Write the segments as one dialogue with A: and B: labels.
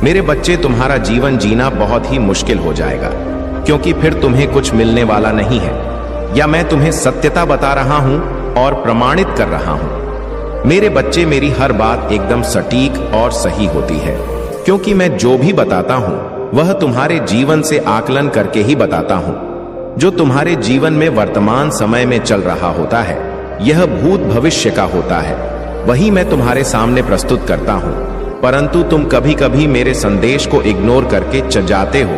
A: मेरे बच्चे, तुम्हारा जीवन जीना बहुत ही मुश्किल हो जाएगा, क्योंकि फिर तुम्हें कुछ मिलने वाला नहीं है। या मैं तुम्हें सत्यता बता रहा हूं और प्रमाणित कर रहा हूं। मेरे बच्चे, मेरी हर बात एकदम सटीक और सही होती है, क्योंकि मैं जो भी बताता हूं वह तुम्हारे जीवन से आकलन करके ही बताता हूं। जो तुम्हारे जीवन में वर्तमान समय में चल रहा होता है, यह भूत भविष्य का होता है, वही मैं तुम्हारे सामने प्रस्तुत करता हूं। परंतु तुम कभी कभी मेरे संदेश को इग्नोर करके चल जाते हो।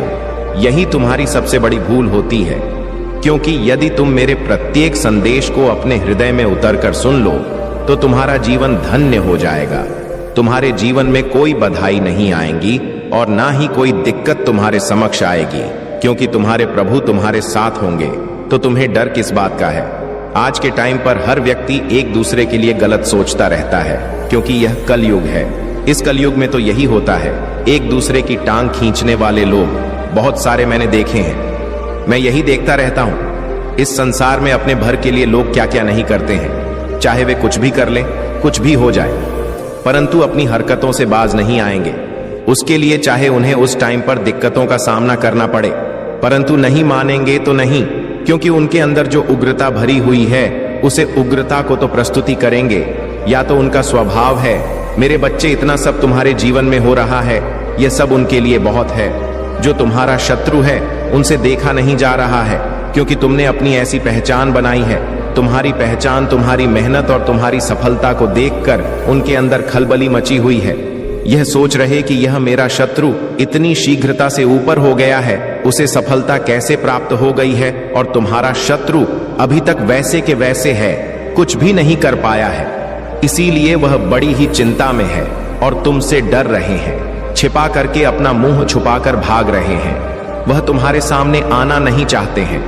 A: यही तुम्हारी सबसे बड़ी भूल होती है, क्योंकि यदि तुम मेरे प्रत्येक संदेश को अपने हृदय में उतरकर सुन लो तो तुम्हारा जीवन धन्य हो जाएगा। तुम्हारे जीवन में कोई बधाई नहीं आएंगी और ना ही कोई दिक्कत तुम्हारे समक्ष आएगी, क्योंकि तुम्हारे प्रभु तुम्हारे साथ होंगे। तो तुम्हें डर किस बात का है? आज के टाइम पर हर व्यक्ति एक दूसरे के लिए गलत सोचता रहता है, क्योंकि यह कलयुग है। इस कलयुग में तो यही होता है, एक दूसरे की टांग खींचने वाले लोग बहुत सारे मैंने देखे हैं। मैं यही देखता रहता हूं, इस संसार में अपने भर के लिए लोग क्या क्या नहीं करते हैं। चाहे वे कुछ भी कर लें, कुछ भी हो जाए, परंतु अपनी हरकतों से बाज नहीं आएंगे। उसके लिए चाहे उन्हें उस टाइम पर दिक्कतों का सामना करना पड़े, परंतु नहीं मानेंगे तो नहीं, क्योंकि उनके अंदर जो उग्रता भरी हुई है उसे उग्रता को तो प्रस्तुति करेंगे, या तो उनका स्वभाव है। मेरे बच्चे, इतना सब तुम्हारे जीवन में हो रहा है, यह सब उनके लिए बहुत है। जो तुम्हारा शत्रु है उनसे देखा नहीं जा रहा है, क्योंकि तुमने अपनी ऐसी पहचान बनाई है। तुम्हारी पहचान, तुम्हारी मेहनत और तुम्हारी सफलता को देखकर उनके अंदर खलबली मची हुई है। यह सोच रहे कि यह मेरा शत्रु इतनी शीघ्रता से ऊपर हो गया है, उसे सफलता कैसे प्राप्त हो गई है, और तुम्हारा शत्रु अभी तक वैसे के वैसे है, कुछ भी नहीं कर पाया है। इसीलिए वह बड़ी ही चिंता में है और तुमसे डर रहे हैं, छिपा करके अपना मुंह छुपाकर भाग रहे हैं। वह तुम्हारे सामने आना नहीं चाहते हैं,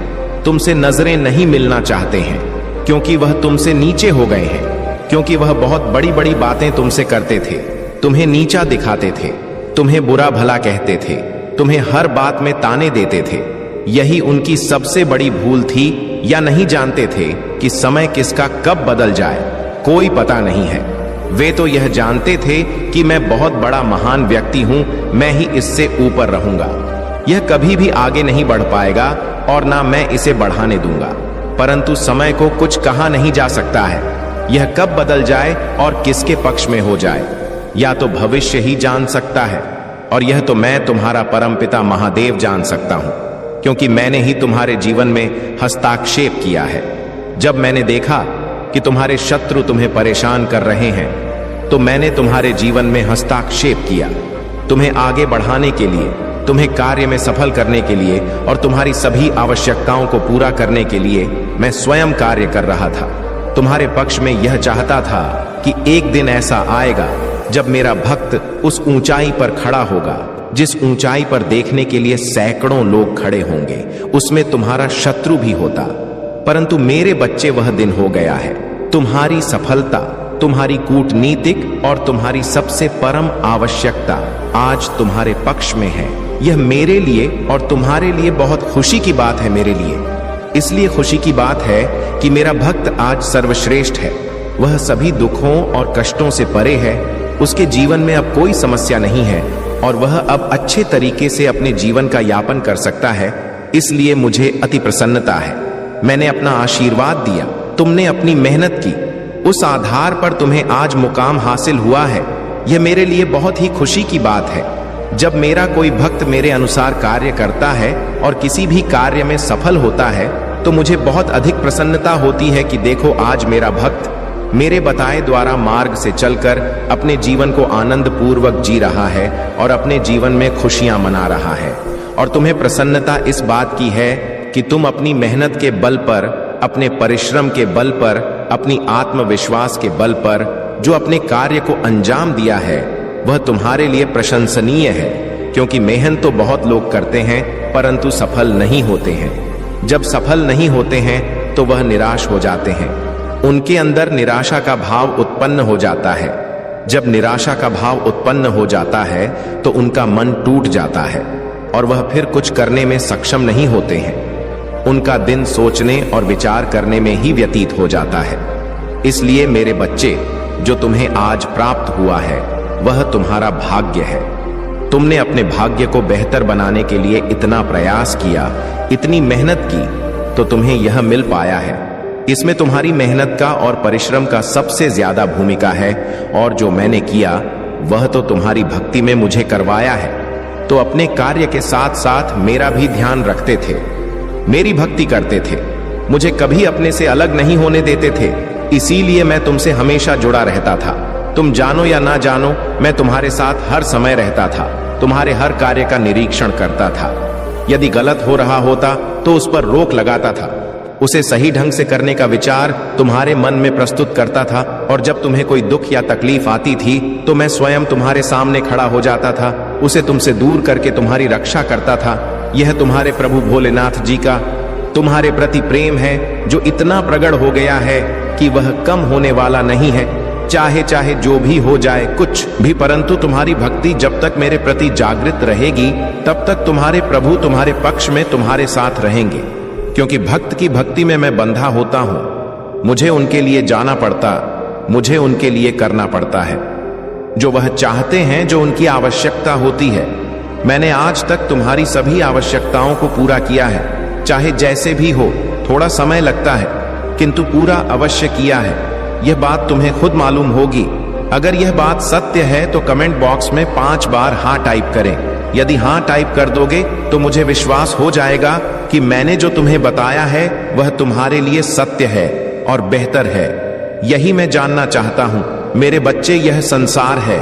A: तुमसे नजरें नहीं मिलना चाहते हैं, क्योंकि वह तुमसे नीचे हो गए हैं। क्योंकि वह बहुत बड़ी बड़ी बातें तुमसे करते थे, तुम्हें नीचा दिखाते थे, तुम्हें बुरा भला कहते थे, तुम्हें हर बात में ताने देते थे। यही उनकी सबसे बड़ी भूल थी, या नहीं जानते थे कि समय किसका कब बदल जाए, कोई पता नहीं है। वे तो यह जानते थे कि मैं बहुत बड़ा महान व्यक्ति हूं, मैं ही इससे ऊपर रहूंगा, यह कभी भी आगे नहीं बढ़ पाएगा और ना मैं इसे बढ़ाने दूंगा। परंतु समय को कुछ कहा नहीं जा सकता है, यह कब बदल जाए और किसके पक्ष में हो जाए, या तो भविष्य ही जान सकता है। और यह तो मैं, तुम्हारा परमपिता महादेव, जान सकता हूं, क्योंकि मैंने ही तुम्हारे जीवन में हस्ताक्षेप किया है। जब मैंने देखा कि तुम्हारे शत्रु तुम्हें परेशान कर रहे हैं, तो मैंने तुम्हारे जीवन में हस्ताक्षेप किया, तुम्हें आगे बढ़ाने के लिए, तुम्हें कार्य में सफल करने के लिए और तुम्हारी सभी आवश्यकताओं को पूरा करने के लिए मैं स्वयं कार्य कर रहा था। तुम्हारे पक्ष में यह चाहता था कि एक दिन ऐसा आएगा जब मेरा भक्त उस ऊंचाई पर खड़ा होगा, जिस ऊंचाई पर देखने के लिए सैकड़ों लोग खड़े होंगे, उसमें तुम्हारा शत्रु भी होता। परंतु मेरे बच्चे, वह दिन हो गया है। तुम्हारी सफलता, तुम्हारी कूटनीतिक और तुम्हारी सबसे परम आवश्यकता आज तुम्हारे पक्ष में है। यह मेरे लिए और तुम्हारे लिए बहुत खुशी की बात है। मेरे लिए इसलिए खुशी की बात है कि मेरा भक्त आज सर्वश्रेष्ठ है। वह सभी दुखों और कष्टों से परे है, उसके जीवन में अब कोई समस्या नहीं है और वह अब अच्छे तरीके से अपने जीवन का यापन कर सकता है। इसलिए मुझे अति प्रसन्नता है। मैंने अपना आशीर्वाद दिया, तुमने अपनी मेहनत की, उस आधार पर तुम्हें आज मुकाम हासिल हुआ है। यह मेरे लिए बहुत ही खुशी की बात है। जब मेरा कोई भक्त मेरे अनुसार कार्य करता है और किसी भी कार्य में सफल होता है, तो मुझे बहुत अधिक प्रसन्नता होती है कि देखो, आज मेरा भक्त मेरे बताए द्वारा मार्ग से चलकर अपने जीवन को आनंद पूर्वक जी रहा है और अपने जीवन में खुशियां मना रहा है। और तुम्हें प्रसन्नता इस बात की है कि तुम अपनी मेहनत के बल पर, अपने परिश्रम के बल पर, अपनी आत्मविश्वास के बल पर जो अपने कार्य को अंजाम दिया है, वह तुम्हारे लिए प्रशंसनीय है। क्योंकि मेहनत तो बहुत लोग करते हैं, परंतु सफल नहीं होते हैं। जब सफल नहीं होते हैं तो वह निराश हो जाते हैं, उनके अंदर निराशा का भाव उत्पन्न हो जाता है। जब निराशा का भाव उत्पन्न हो जाता है तो उनका मन टूट जाता है और वह फिर कुछ करने में सक्षम नहीं होते हैं। उनका दिन सोचने और विचार करने में ही व्यतीत हो जाता है। इसलिए मेरे बच्चे, जो तुम्हें आज प्राप्त हुआ है वह तुम्हारा भाग्य है। तुमने अपने भाग्य को बेहतर बनाने के लिए इतना प्रयास किया, इतनी मेहनत की, तो तुम्हें यह मिल पाया है। इसमें तुम्हारी मेहनत का और परिश्रम का सबसे ज्यादा भूमिका है, और जो मैंने किया वह तो तुम्हारी भक्ति में मुझे करवाया है। तो अपने कार्य के साथ साथ मेरा भी ध्यान रखते थे, मेरी भक्ति करते थे, मुझे कभी अपने से अलग नहीं होने देते थे। इसीलिए मैं तुमसे हमेशा जुड़ा रहता था। तुम जानो या ना जानो, मैं तुम्हारे साथ हर समय रहता था, तुम्हारे हर कार्य का निरीक्षण करता था। यदि गलत हो रहा होता तो उस पर रोक लगाता था, उसे सही ढंग से करने का विचार तुम्हारे मन में प्रस्तुत करता था। और जब तुम्हें कोई दुख या तकलीफ आती थी तो मैं स्वयं तुम्हारे सामने खड़ा हो जाता था, उसे तुमसे दूर करके तुम्हारी रक्षा करता था। यह तुम्हारे प्रभु भोलेनाथ जी का तुम्हारे प्रति प्रेम है, जो इतना प्रगढ़ हो गया है कि वह कम होने वाला नहीं है। चाहे चाहे जो भी हो जाए, कुछ भी, परंतु तुम्हारी भक्ति जब तक मेरे प्रति जागृत रहेगी तब तक तुम्हारे प्रभु तुम्हारे पक्ष में तुम्हारे साथ रहेंगे। क्योंकि भक्त की भक्ति में मैं बंधा होता हूं, मुझे उनके लिए जाना पड़ता, मुझे उनके लिए करना पड़ता है जो वह चाहते हैं, जो उनकी आवश्यकता होती है। मैंने आज तक तुम्हारी सभी आवश्यकताओं को पूरा किया है, चाहे जैसे भी हो, थोड़ा समय लगता है किंतु पूरा अवश्य किया है। यह बात तुम्हें खुद मालूम होगी। अगर यह बात सत्य है तो कमेंट बॉक्स में 5 बार हाँ टाइप करें। यदि हाँ टाइप कर दोगे तो मुझे विश्वास हो जाएगा कि मैंने जो तुम्हें बताया है वह तुम्हारे लिए सत्य है और बेहतर है। यही मैं जानना चाहता हूं। मेरे बच्चे, यह संसार है,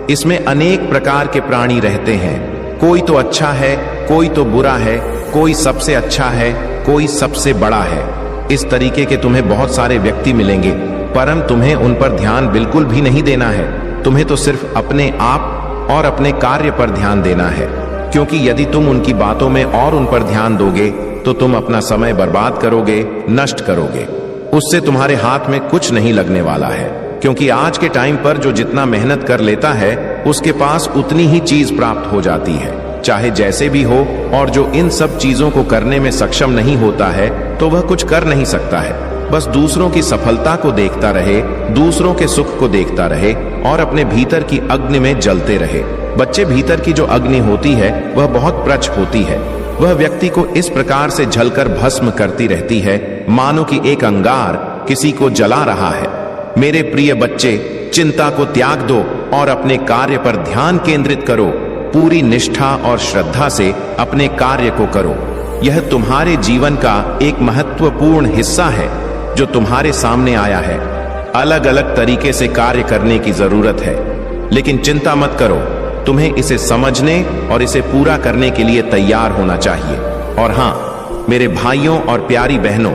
A: इसमें अनेक प्रकार के प्राणी रहते हैं। कोई तो अच्छा है, कोई तो बुरा है, कोई सबसे अच्छा है, कोई सबसे बड़ा है। इस तरीके के तुम्हें बहुत सारे व्यक्ति मिलेंगे, परम तुम्हें उन पर ध्यान बिल्कुल भी नहीं देना है। तुम्हें तो सिर्फ अपने आप और अपने कार्य पर ध्यान देना है। क्योंकि यदि तुम उनकी बातों में और उन पर ध्यान दोगे तो तुम अपना समय बर्बाद करोगे, नष्ट करोगे। उससे तुम्हारे हाथ में कुछ नहीं लगने वाला है। क्योंकि आज के टाइम पर जो जितना मेहनत कर लेता है उसके पास उतनी ही चीज प्राप्त हो जाती है, चाहे जैसे भी हो। और जो इन सब चीजों को करने में सक्षम नहीं होता है तो वह कुछ कर नहीं सकता है। बस दूसरों की सफलता को देखता रहे, दूसरों के सुख को देखता रहे और अपने भीतर की अग्नि में जलते रहे। बच्चे, भीतर की जो अग्नि होती है वह बहुत प्रचंड होती है। वह व्यक्ति को इस प्रकार से जलकर भस्म करती रहती है मानो कि एक अंगार किसी को जला रहा है। मेरे प्रिय बच्चे, चिंता को त्याग दो और अपने कार्य पर ध्यान केंद्रित करो। पूरी निष्ठा और श्रद्धा से अपने कार्य को करो। यह तुम्हारे जीवन का एक महत्वपूर्ण हिस्सा है जो तुम्हारे सामने आया है। अलग अलग तरीके से कार्य करने की जरूरत है, लेकिन चिंता मत करो, तुम्हें इसे समझने और इसे पूरा करने के लिए तैयार होना चाहिए। और हां, मेरे भाइयों और प्यारी बहनों,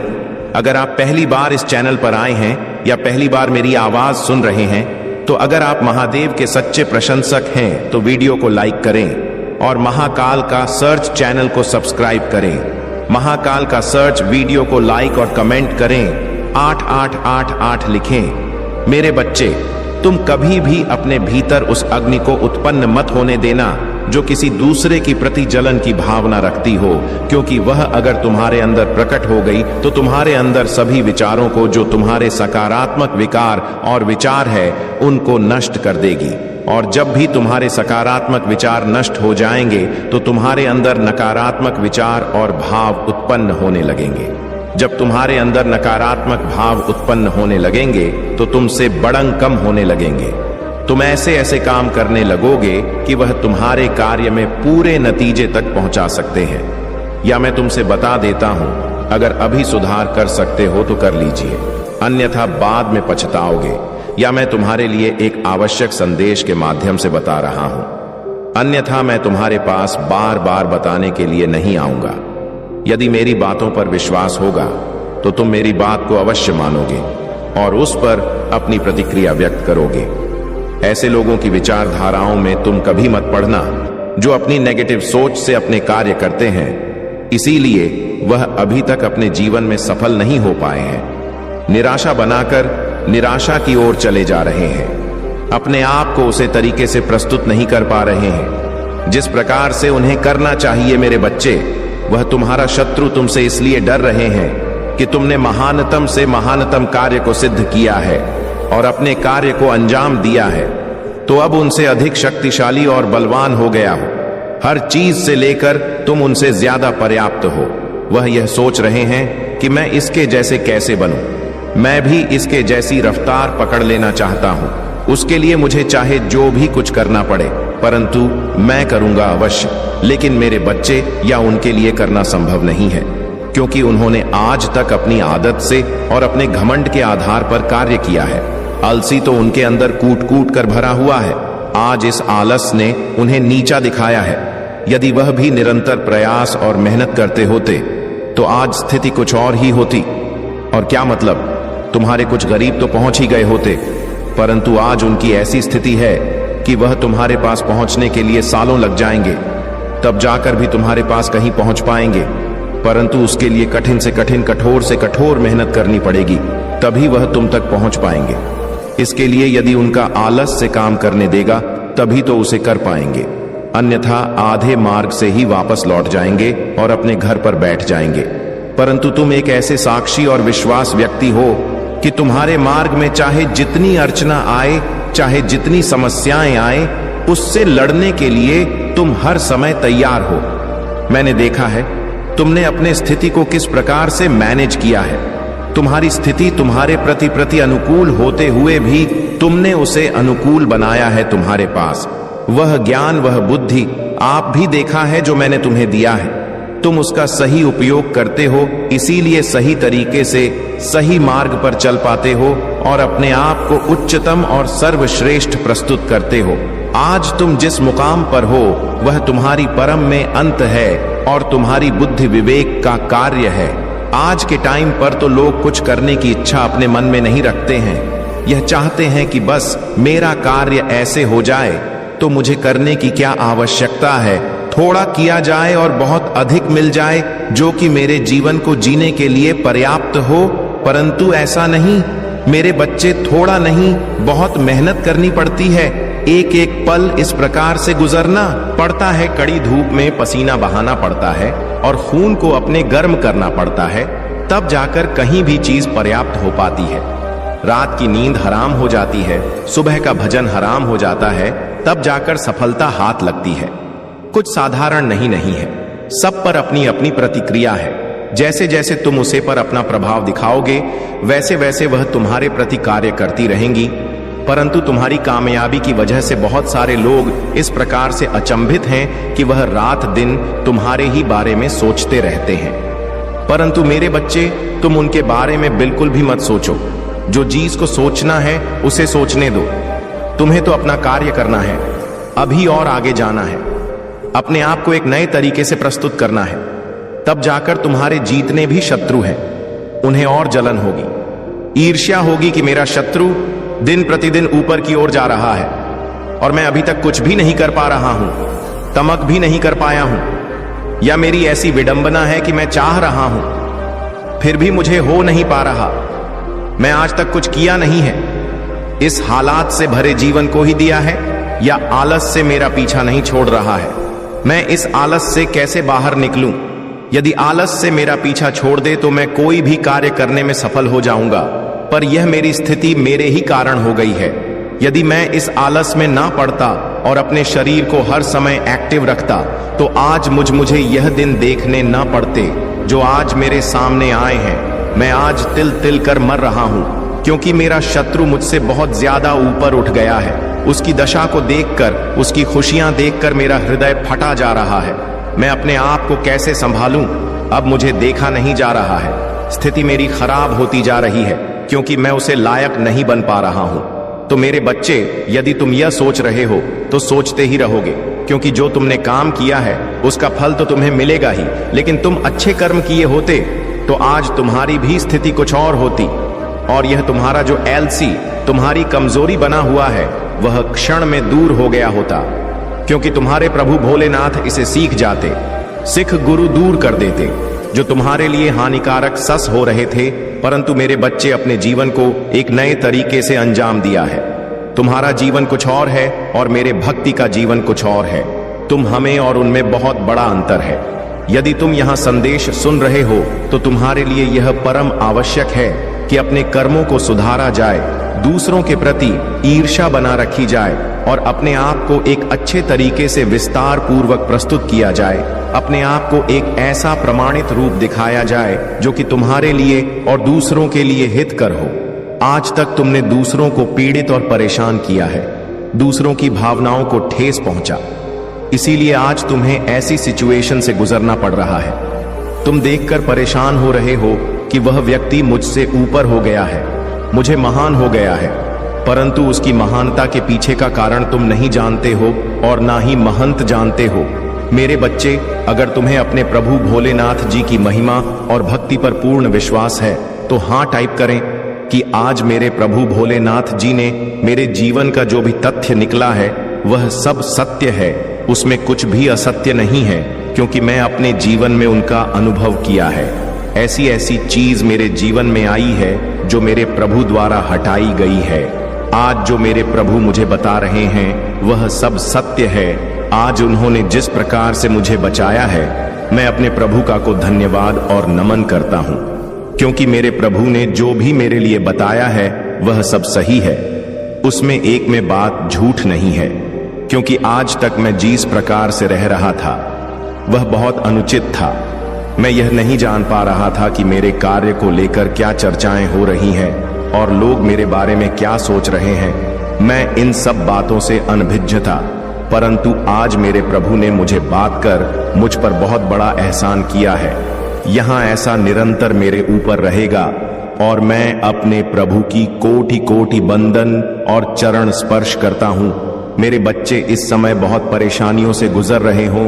A: अगर आप पहली बार इस चैनल पर आए हैं या पहली बार मेरी आवाज सुन रहे हैं, तो अगर आप महादेव के सच्चे प्रशंसक हैं तो वीडियो को लाइक करें और महाकाल का सर्च चैनल को सब्सक्राइब करें। महाकाल का सर्च वीडियो को लाइक और कमेंट करें, 8888 लिखें। मेरे बच्चे, तुम कभी भी अपने भीतर उस अग्नि को उत्पन्न मत होने देना जो किसी दूसरे की प्रति जलन की भावना रखती हो, क्योंकि वह अगर तुम्हारे अंदर प्रकट हो गई तो तुम्हारे अंदर सभी विचारों को, जो तुम्हारे सकारात्मक विकार और विचार है, उनको नष्ट कर देगी। और जब भी तुम्हारे सकारात्मक विचार नष्ट हो जाएंगे तो तुम्हारे अंदर नकारात्मक विचार और भाव उत्पन्न होने लगेंगे। जब तुम्हारे अंदर नकारात्मक भाव उत्पन्न होने लगेंगे तो तुमसे बड़ंग कम होने लगेंगे। तुम ऐसे ऐसे काम करने लगोगे कि वह तुम्हारे कार्य में पूरे नतीजे तक पहुंचा सकते हैं। या मैं तुमसे बता देता हूं, अगर अभी सुधार कर सकते हो तो कर लीजिए, अन्यथा बाद में पछताओगे। या मैं तुम्हारे लिए एक आवश्यक संदेश के माध्यम से बता रहा हूं, अन्यथा मैं तुम्हारे पास बार बार बताने के लिए नहीं आऊंगा। यदि मेरी बातों पर विश्वास होगा तो तुम मेरी बात को अवश्य मानोगे और उस पर अपनी प्रतिक्रिया व्यक्त करोगे। ऐसे लोगों की विचारधाराओं में तुम कभी मत पड़ना जो अपनी नेगेटिव सोच से अपने कार्य करते हैं, इसीलिए वह अभी तक अपने जीवन में सफल नहीं हो पाए हैं। निराशा बनाकर निराशा की ओर चले जा रहे हैं, अपने आप को उसे तरीके से प्रस्तुत नहीं कर पा रहे हैं जिस प्रकार से उन्हें करना चाहिए। मेरे बच्चे, वह तुम्हारा शत्रु तुमसे इसलिए डर रहे हैं कि तुमने महानतम से महानतम कार्य को सिद्ध किया है और अपने कार्य को अंजाम दिया है। तो अब उनसे अधिक शक्तिशाली और बलवान हो गया हो। हर चीज से लेकर तुम उनसे ज्यादा पर्याप्त हो। वह यह सोच रहे हैं कि मैं इसके जैसे कैसे बनूं। मैं भी इसके जैसी रफ्तार पकड़ लेना चाहता हूं। उसके लिए मुझे चाहे जो भी कुछ करना पड़े, परंतु मैं करूंगा अवश्य। लेकिन मेरे बच्चे या उनके लिए करना संभव नहीं है, क्योंकि उन्होंने आज तक अपनी आदत से और अपने घमंड के आधार पर कार्य किया है। आलसी तो उनके अंदर कूट कूट कर भरा हुआ है। आज इस आलस ने उन्हें नीचा दिखाया है। यदि वह भी निरंतर प्रयास और मेहनत करते होते तो आज स्थिति कुछ और ही होती। और क्या मतलब, तुम्हारे कुछ गरीब तो पहुंच ही गए होते, परंतु आज उनकी ऐसी स्थिति है कि वह तुम्हारे पास पहुंचने के लिए सालों लग जाएंगे, तब जाकर भी तुम्हारे पास कहीं पहुंच पाएंगे। परंतु उसके लिए कठिन से कठिन, कठोर से कठोर मेहनत करनी पड़ेगी, तभी वह तुम तक पहुंच पाएंगे। इसके लिए यदि उनका आलस से काम करने देगा तभी तो उसे कर पाएंगे, अन्यथा आधे मार्ग से ही वापस लौट जाएंगे और अपने घर पर बैठ जाएंगे। परंतु तुम एक ऐसे साक्षी और विश्वास व्यक्ति हो कि तुम्हारे मार्ग में चाहे जितनी अर्चना आए, चाहे जितनी समस्याएं आए, उससे लड़ने के लिए तुम हर समय तैयार हो। मैंने देखा है तुमने अपने स्थिति को किस प्रकार से मैनेज किया है। तुम्हारी स्थिति तुम्हारे प्रति अनुकूल होते हुए भी तुमने उसे अनुकूल बनाया है। तुम्हारे पास वह ज्ञान, वह बुद्धि आप भी देखा है जो मैंने तुम्हें दिया है। तुम उसका सही उपयोग करते हो, इसीलिए सही तरीके से सही मार्ग पर चल पाते हो और अपने आप को उच्चतम और सर्वश्रेष्ठ प्रस्तुत करते हो। आज तुम जिस मुकाम पर हो वह तुम्हारी परम में अंत है और तुम्हारी बुद्धि विवेक का कार्य है। आज के टाइम पर तो लोग कुछ करने की इच्छा अपने मन में नहीं रखते हैं। यह चाहते हैं कि बस मेरा कार्य ऐसे हो जाए तो मुझे करने की क्या आवश्यकता है, थोड़ा किया जाए और बहुत अधिक मिल जाए, जो कि मेरे जीवन को जीने के लिए पर्याप्त हो। परंतु ऐसा नहीं मेरे बच्चे, थोड़ा नहीं बहुत मेहनत करनी पड़ती है। एक एक पल इस प्रकार से गुजरना पड़ता है। कड़ी धूप में पसीना बहाना पड़ता है और खून को अपने गर्म करना पड़ता है, तब जाकर कहीं भी चीज पर्याप्त हो पाती है। रात की नींद हराम हो जाती है, सुबह का भजन हराम हो जाता है, तब जाकर सफलता हाथ लगती है। कुछ साधारण नहीं है, सब पर अपनी अपनी प्रतिक्रिया है। जैसे जैसे तुम उसे पर अपना प्रभाव दिखाओगे वैसे वैसे वह तुम्हारे प्रति कार्य करती रहेंगी। परंतु तुम्हारी कामयाबी की वजह से बहुत सारे लोग इस प्रकार से अचंभित हैं कि वह रात दिन तुम्हारे ही बारे में सोचते रहते हैं। परंतु मेरे बच्चे, तुम उनके बारे में बिल्कुल भी मत सोचो। जो चीज को सोचना है उसे सोचने दो। तुम्हें तो अपना कार्य करना है, अभी और आगे जाना है, अपने आप को एक नए तरीके से प्रस्तुत करना है। तब जाकर तुम्हारे जीतने भी शत्रु हैं, उन्हें और जलन होगी, ईर्ष्या होगी कि मेरा शत्रु दिन प्रतिदिन ऊपर की ओर जा रहा है और मैं अभी तक कुछ भी नहीं कर पा रहा हूं, तमक भी नहीं कर पाया हूं, या मेरी ऐसी विडंबना है कि मैं चाह रहा हूं फिर भी मुझे हो नहीं पा रहा, मैं आज तक कुछ किया नहीं है। इस हालात से भरे जीवन को ही दिया है या आलस से मेरा पीछा नहीं छोड़ रहा है? मैं इस आलस से कैसे बाहर निकलूं? यदि आलस से मेरा पीछा छोड़ दे तो मैं कोई भी कार्य करने में सफल हो जाऊंगा, पर यह मेरी स्थिति मेरे ही कारण हो गई है। यदि मैं इस आलस में ना पड़ता और अपने शरीर को हर समय एक्टिव रखता तो आज मुझे यह दिन देखने ना पड़ते जो आज मेरे सामने आए हैं। मैं आज तिल तिल कर मर रहा हूं क्योंकि मेरा शत्रु मुझसे बहुत ज्यादा ऊपर उठ गया है। उसकी दशा को देखकर, उसकी खुशियां देखकर मेरा हृदय फटा जा रहा है। मैं अपने आप को कैसे संभालूं? अब मुझे देखा नहीं जा रहा है। स्थिति मेरी खराब होती जा रही है क्योंकि मैं उसे लायक नहीं बन पा रहा हूं। तो मेरे बच्चे, यदि तुम यह सोच रहे हो तो सोचते ही रहोगे, क्योंकि जो तुमने काम किया है उसका फल तो तुम्हें मिलेगा ही। लेकिन तुम अच्छे कर्म किए होते तो आज तुम्हारी भी स्थिति कुछ और होती, और यह तुम्हारा जो एलसी, तुम्हारी कमजोरी बना हुआ है, वह क्षण में दूर हो गया होता, क्योंकि तुम्हारे प्रभु भोलेनाथ इसे सीख जाते। सिख गुरु दूर कर देते जो तुम्हारे लिए हानिकारक सस हो रहे थे। परंतु मेरे बच्चे, अपने जीवन को एक नए तरीके से अंजाम दिया है। तुम्हारा जीवन कुछ और है और मेरे भक्ति का जीवन कुछ और है। तुम हमें और उनमें बहुत बड़ा अंतर है। यदि तुम यहाँ संदेश सुन रहे हो तो तुम्हारे लिए यह परम आवश्यक है कि अपने कर्मों को सुधारा जाए दूसरों के प्रति ईर्ष्या बना रखी जाए और अपने आप को एक अच्छे तरीके से विस्तार पूर्वक प्रस्तुत किया जाए, अपने आप को एक ऐसा प्रमाणित रूप दिखाया जाए जो कि तुम्हारे लिए और दूसरों के लिए हितकर हो। आज तक तुमने दूसरों को पीड़ित और परेशान किया है, दूसरों की भावनाओं को ठेस पहुंचा, इसीलिए आज तुम्हें ऐसी सिचुएशन से गुजरना पड़ रहा है। तुम देखकर परेशान हो रहे हो कि वह व्यक्ति मुझसे ऊपर हो गया है, मुझे महान हो गया है, परंतु उसकी महानता के पीछे का कारण तुम नहीं जानते हो और ना ही महंत जानते हो। मेरे बच्चे, अगर तुम्हें अपने प्रभु भोलेनाथ जी की महिमा और भक्ति पर पूर्ण विश्वास है तो हाँ टाइप करें कि आज मेरे प्रभु भोलेनाथ जी ने मेरे जीवन का जो भी तथ्य निकला है वह सब सत्य है, उसमें कुछ भी असत्य नहीं है, क्योंकि मैं अपने जीवन में उनका अनुभव किया है। ऐसी ऐसी चीज मेरे जीवन में आई है जो मेरे प्रभु द्वारा हटाई गई है। आज जो मेरे प्रभु मुझे बता रहे हैं वह सब सत्य है। आज उन्होंने जिस प्रकार से मुझे बचाया है, मैं अपने प्रभु का को धन्यवाद और नमन करता हूं, क्योंकि मेरे प्रभु ने जो भी मेरे लिए बताया है वह सब सही है, उसमें एक में बात झूठ नहीं है। क्योंकि आज तक मैं जिस प्रकार से रह रहा था वह बहुत अनुचित था। मैं यह नहीं जान पा रहा था कि मेरे कार्य को लेकर क्या चर्चाएं हो रही हैं और लोग मेरे बारे में क्या सोच रहे हैं। मैं इन सब बातों से अनभिज्ञ था, परंतु आज मेरे प्रभु ने मुझे बात कर मुझ पर बहुत बड़ा एहसान किया है। यहाँ ऐसा निरंतर मेरे ऊपर रहेगा और मैं अपने प्रभु की कोटि कोटि बंदन और चरण स्पर्श करता हूँ। मेरे बच्चे, इस समय बहुत परेशानियों से गुजर रहे हो,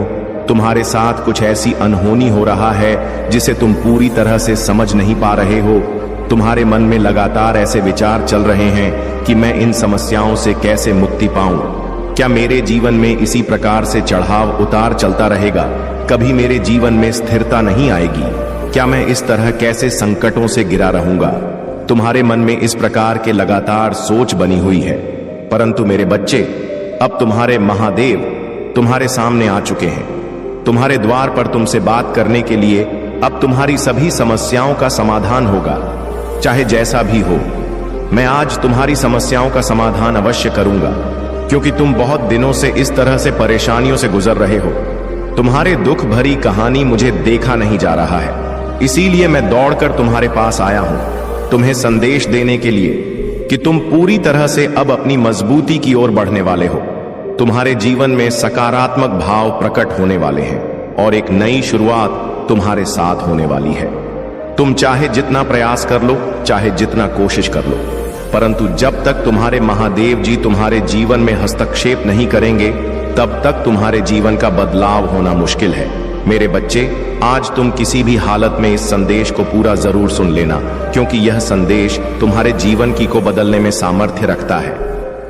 A: तुम्हारे साथ कुछ ऐसी अनहोनी हो रहा है जिसे तुम पूरी तरह से समझ नहीं पा रहे हो। तुम्हारे मन में लगातार ऐसे विचार चल रहे हैं कि मैं इन समस्याओं से कैसे मुक्ति पाऊं। क्या मेरे जीवन में इसी प्रकार से चढ़ाव उतार चलता रहेगा? कभी मेरे जीवन में स्थिरता नहीं आएगी? क्या मैं इस तरह कैसे संकटों से घिरा रहूंगा? तुम्हारे मन में इस प्रकार के लगातार सोच बनी हुई है। परंतु मेरे बच्चे, अब तुम्हारे महादेव तुम्हारे सामने आ चुके हैं। तुम्हारे द्वार पर तुमसे बात करने के लिए अब तुम्हारी सभी समस्याओं का समाधान होगा, चाहे जैसा भी हो। मैं आज तुम्हारी समस्याओं का समाधान अवश्य करूंगा, क्योंकि तुम बहुत दिनों से इस तरह से परेशानियों से गुजर रहे हो। तुम्हारे दुख भरी कहानी मुझे देखा नहीं जा रहा है, इसीलिए मैं दौड़कर तुम्हारे पास आया हूं, तुम्हें संदेश देने के लिए कि तुम पूरी तरह से अब अपनी मजबूती की ओर बढ़ने वाले हो। तुम्हारे जीवन में सकारात्मक भाव प्रकट होने वाले हैं और एक नई शुरुआत तुम्हारे साथ होने वाली है। तुम चाहे जितना प्रयास कर लो, चाहे जितना कोशिश कर लो, परंतु जब तक तुम्हारे महादेव जी तुम्हारे जीवन में हस्तक्षेप नहीं करेंगे, तब तक तुम्हारे जीवन का बदलाव होना मुश्किल है। मेरे बच्चे, आज तुम किसी भी हालत में इस संदेश को पूरा जरूर सुन लेना, क्योंकि यह संदेश तुम्हारे जीवन की को बदलने में सामर्थ्य रखता है।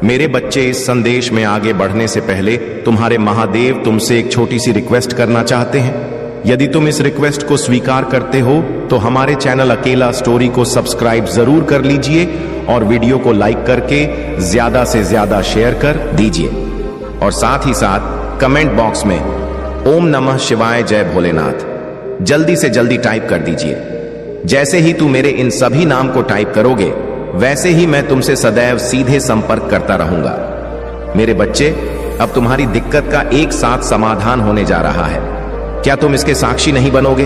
A: मेरे बच्चे, इस संदेश में आगे बढ़ने से पहले तुम्हारे महादेव तुमसे एक छोटी सी रिक्वेस्ट करना चाहते हैं। यदि तुम इस रिक्वेस्ट को स्वीकार करते हो तो हमारे चैनल अकेला स्टोरी को सब्सक्राइब जरूर कर लीजिए और वीडियो को लाइक करके ज्यादा से ज्यादा शेयर कर दीजिए, और साथ ही साथ कमेंट बॉक्स में ओम नमः शिवाय जय भोलेनाथ जल्दी से जल्दी टाइप कर दीजिए। जैसे ही तू मेरे इन सभी नाम को टाइप करोगे, वैसे ही मैं तुमसे सदैव सीधे संपर्क करता रहूंगा। मेरे बच्चे, अब तुम्हारी दिक्कत का एक साथ समाधान होने जा रहा है। क्या तुम इसके साक्षी नहीं बनोगे?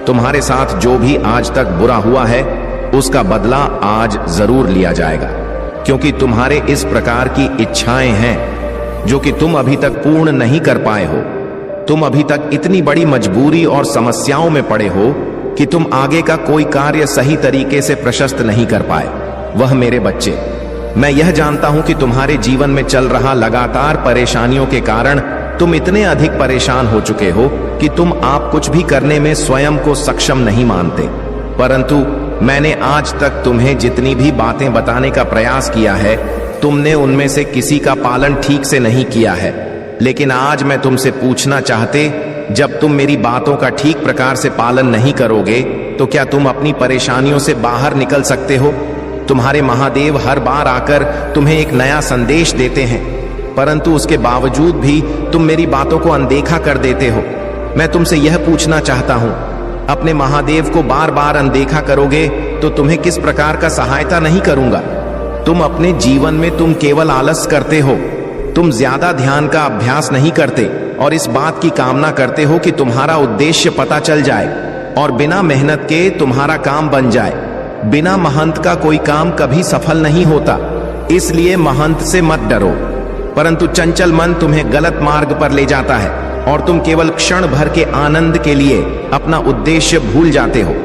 A: तुम्हारे साथ जो भी आज तक बुरा हुआ है उसका बदला आज जरूर लिया जाएगा, क्योंकि तुम्हारे इस प्रकार की इच्छाएं हैं जो कि तुम अभी तक पूर्ण नहीं कर पाए हो। तुम अभी तक इतनी बड़ी मजबूरी और समस्याओं में पड़े हो कि तुम आगे का कोई कार्य सही तरीके से प्रशस्त नहीं कर पाए। वह मेरे बच्चे, मैं यह जानता हूं कि तुम्हारे जीवन में चल रहा लगातार परेशानियों के कारण तुम इतने अधिक परेशान हो चुके हो कि तुम आप कुछ भी करने में स्वयं को सक्षम नहीं मानते। परंतु मैंने आज तक तुम्हें जितनी भी बातें बताने का प्रयास किया है, तुमने उनमें से किसी का पालन ठीक से नहीं किया है। लेकिन आज मैं तुमसे पूछना चाहते, जब तुम मेरी बातों का ठीक प्रकार से पालन नहीं करोगे तो क्या तुम अपनी परेशानियों से बाहर निकल सकते हो? तुम्हारे महादेव हर बार आकर तुम्हें एक नया संदेश देते हैं, परंतु उसके बावजूद भी तुम मेरी बातों को अनदेखा कर देते हो। मैं तुमसे यह पूछना चाहता हूं, अपने महादेव को बार बार अनदेखा करोगे तो तुम्हें किस प्रकार का सहायता नहीं करूंगा। तुम अपने जीवन में तुम केवल आलस करते हो। तुम ज्यादा ध्यान का अभ्यास नहीं करते और इस बात की कामना करते हो कि तुम्हारा उद्देश्य पता चल जाए और बिना मेहनत के तुम्हारा काम बन जाए। बिना महंत का कोई काम कभी सफल नहीं होता, इसलिए महंत से मत डरो। परंतु चंचल मन तुम्हें गलत मार्ग पर ले जाता है और तुम केवल क्षण भर के आनंद के लिए अपना उद्देश्य भूल जाते हो।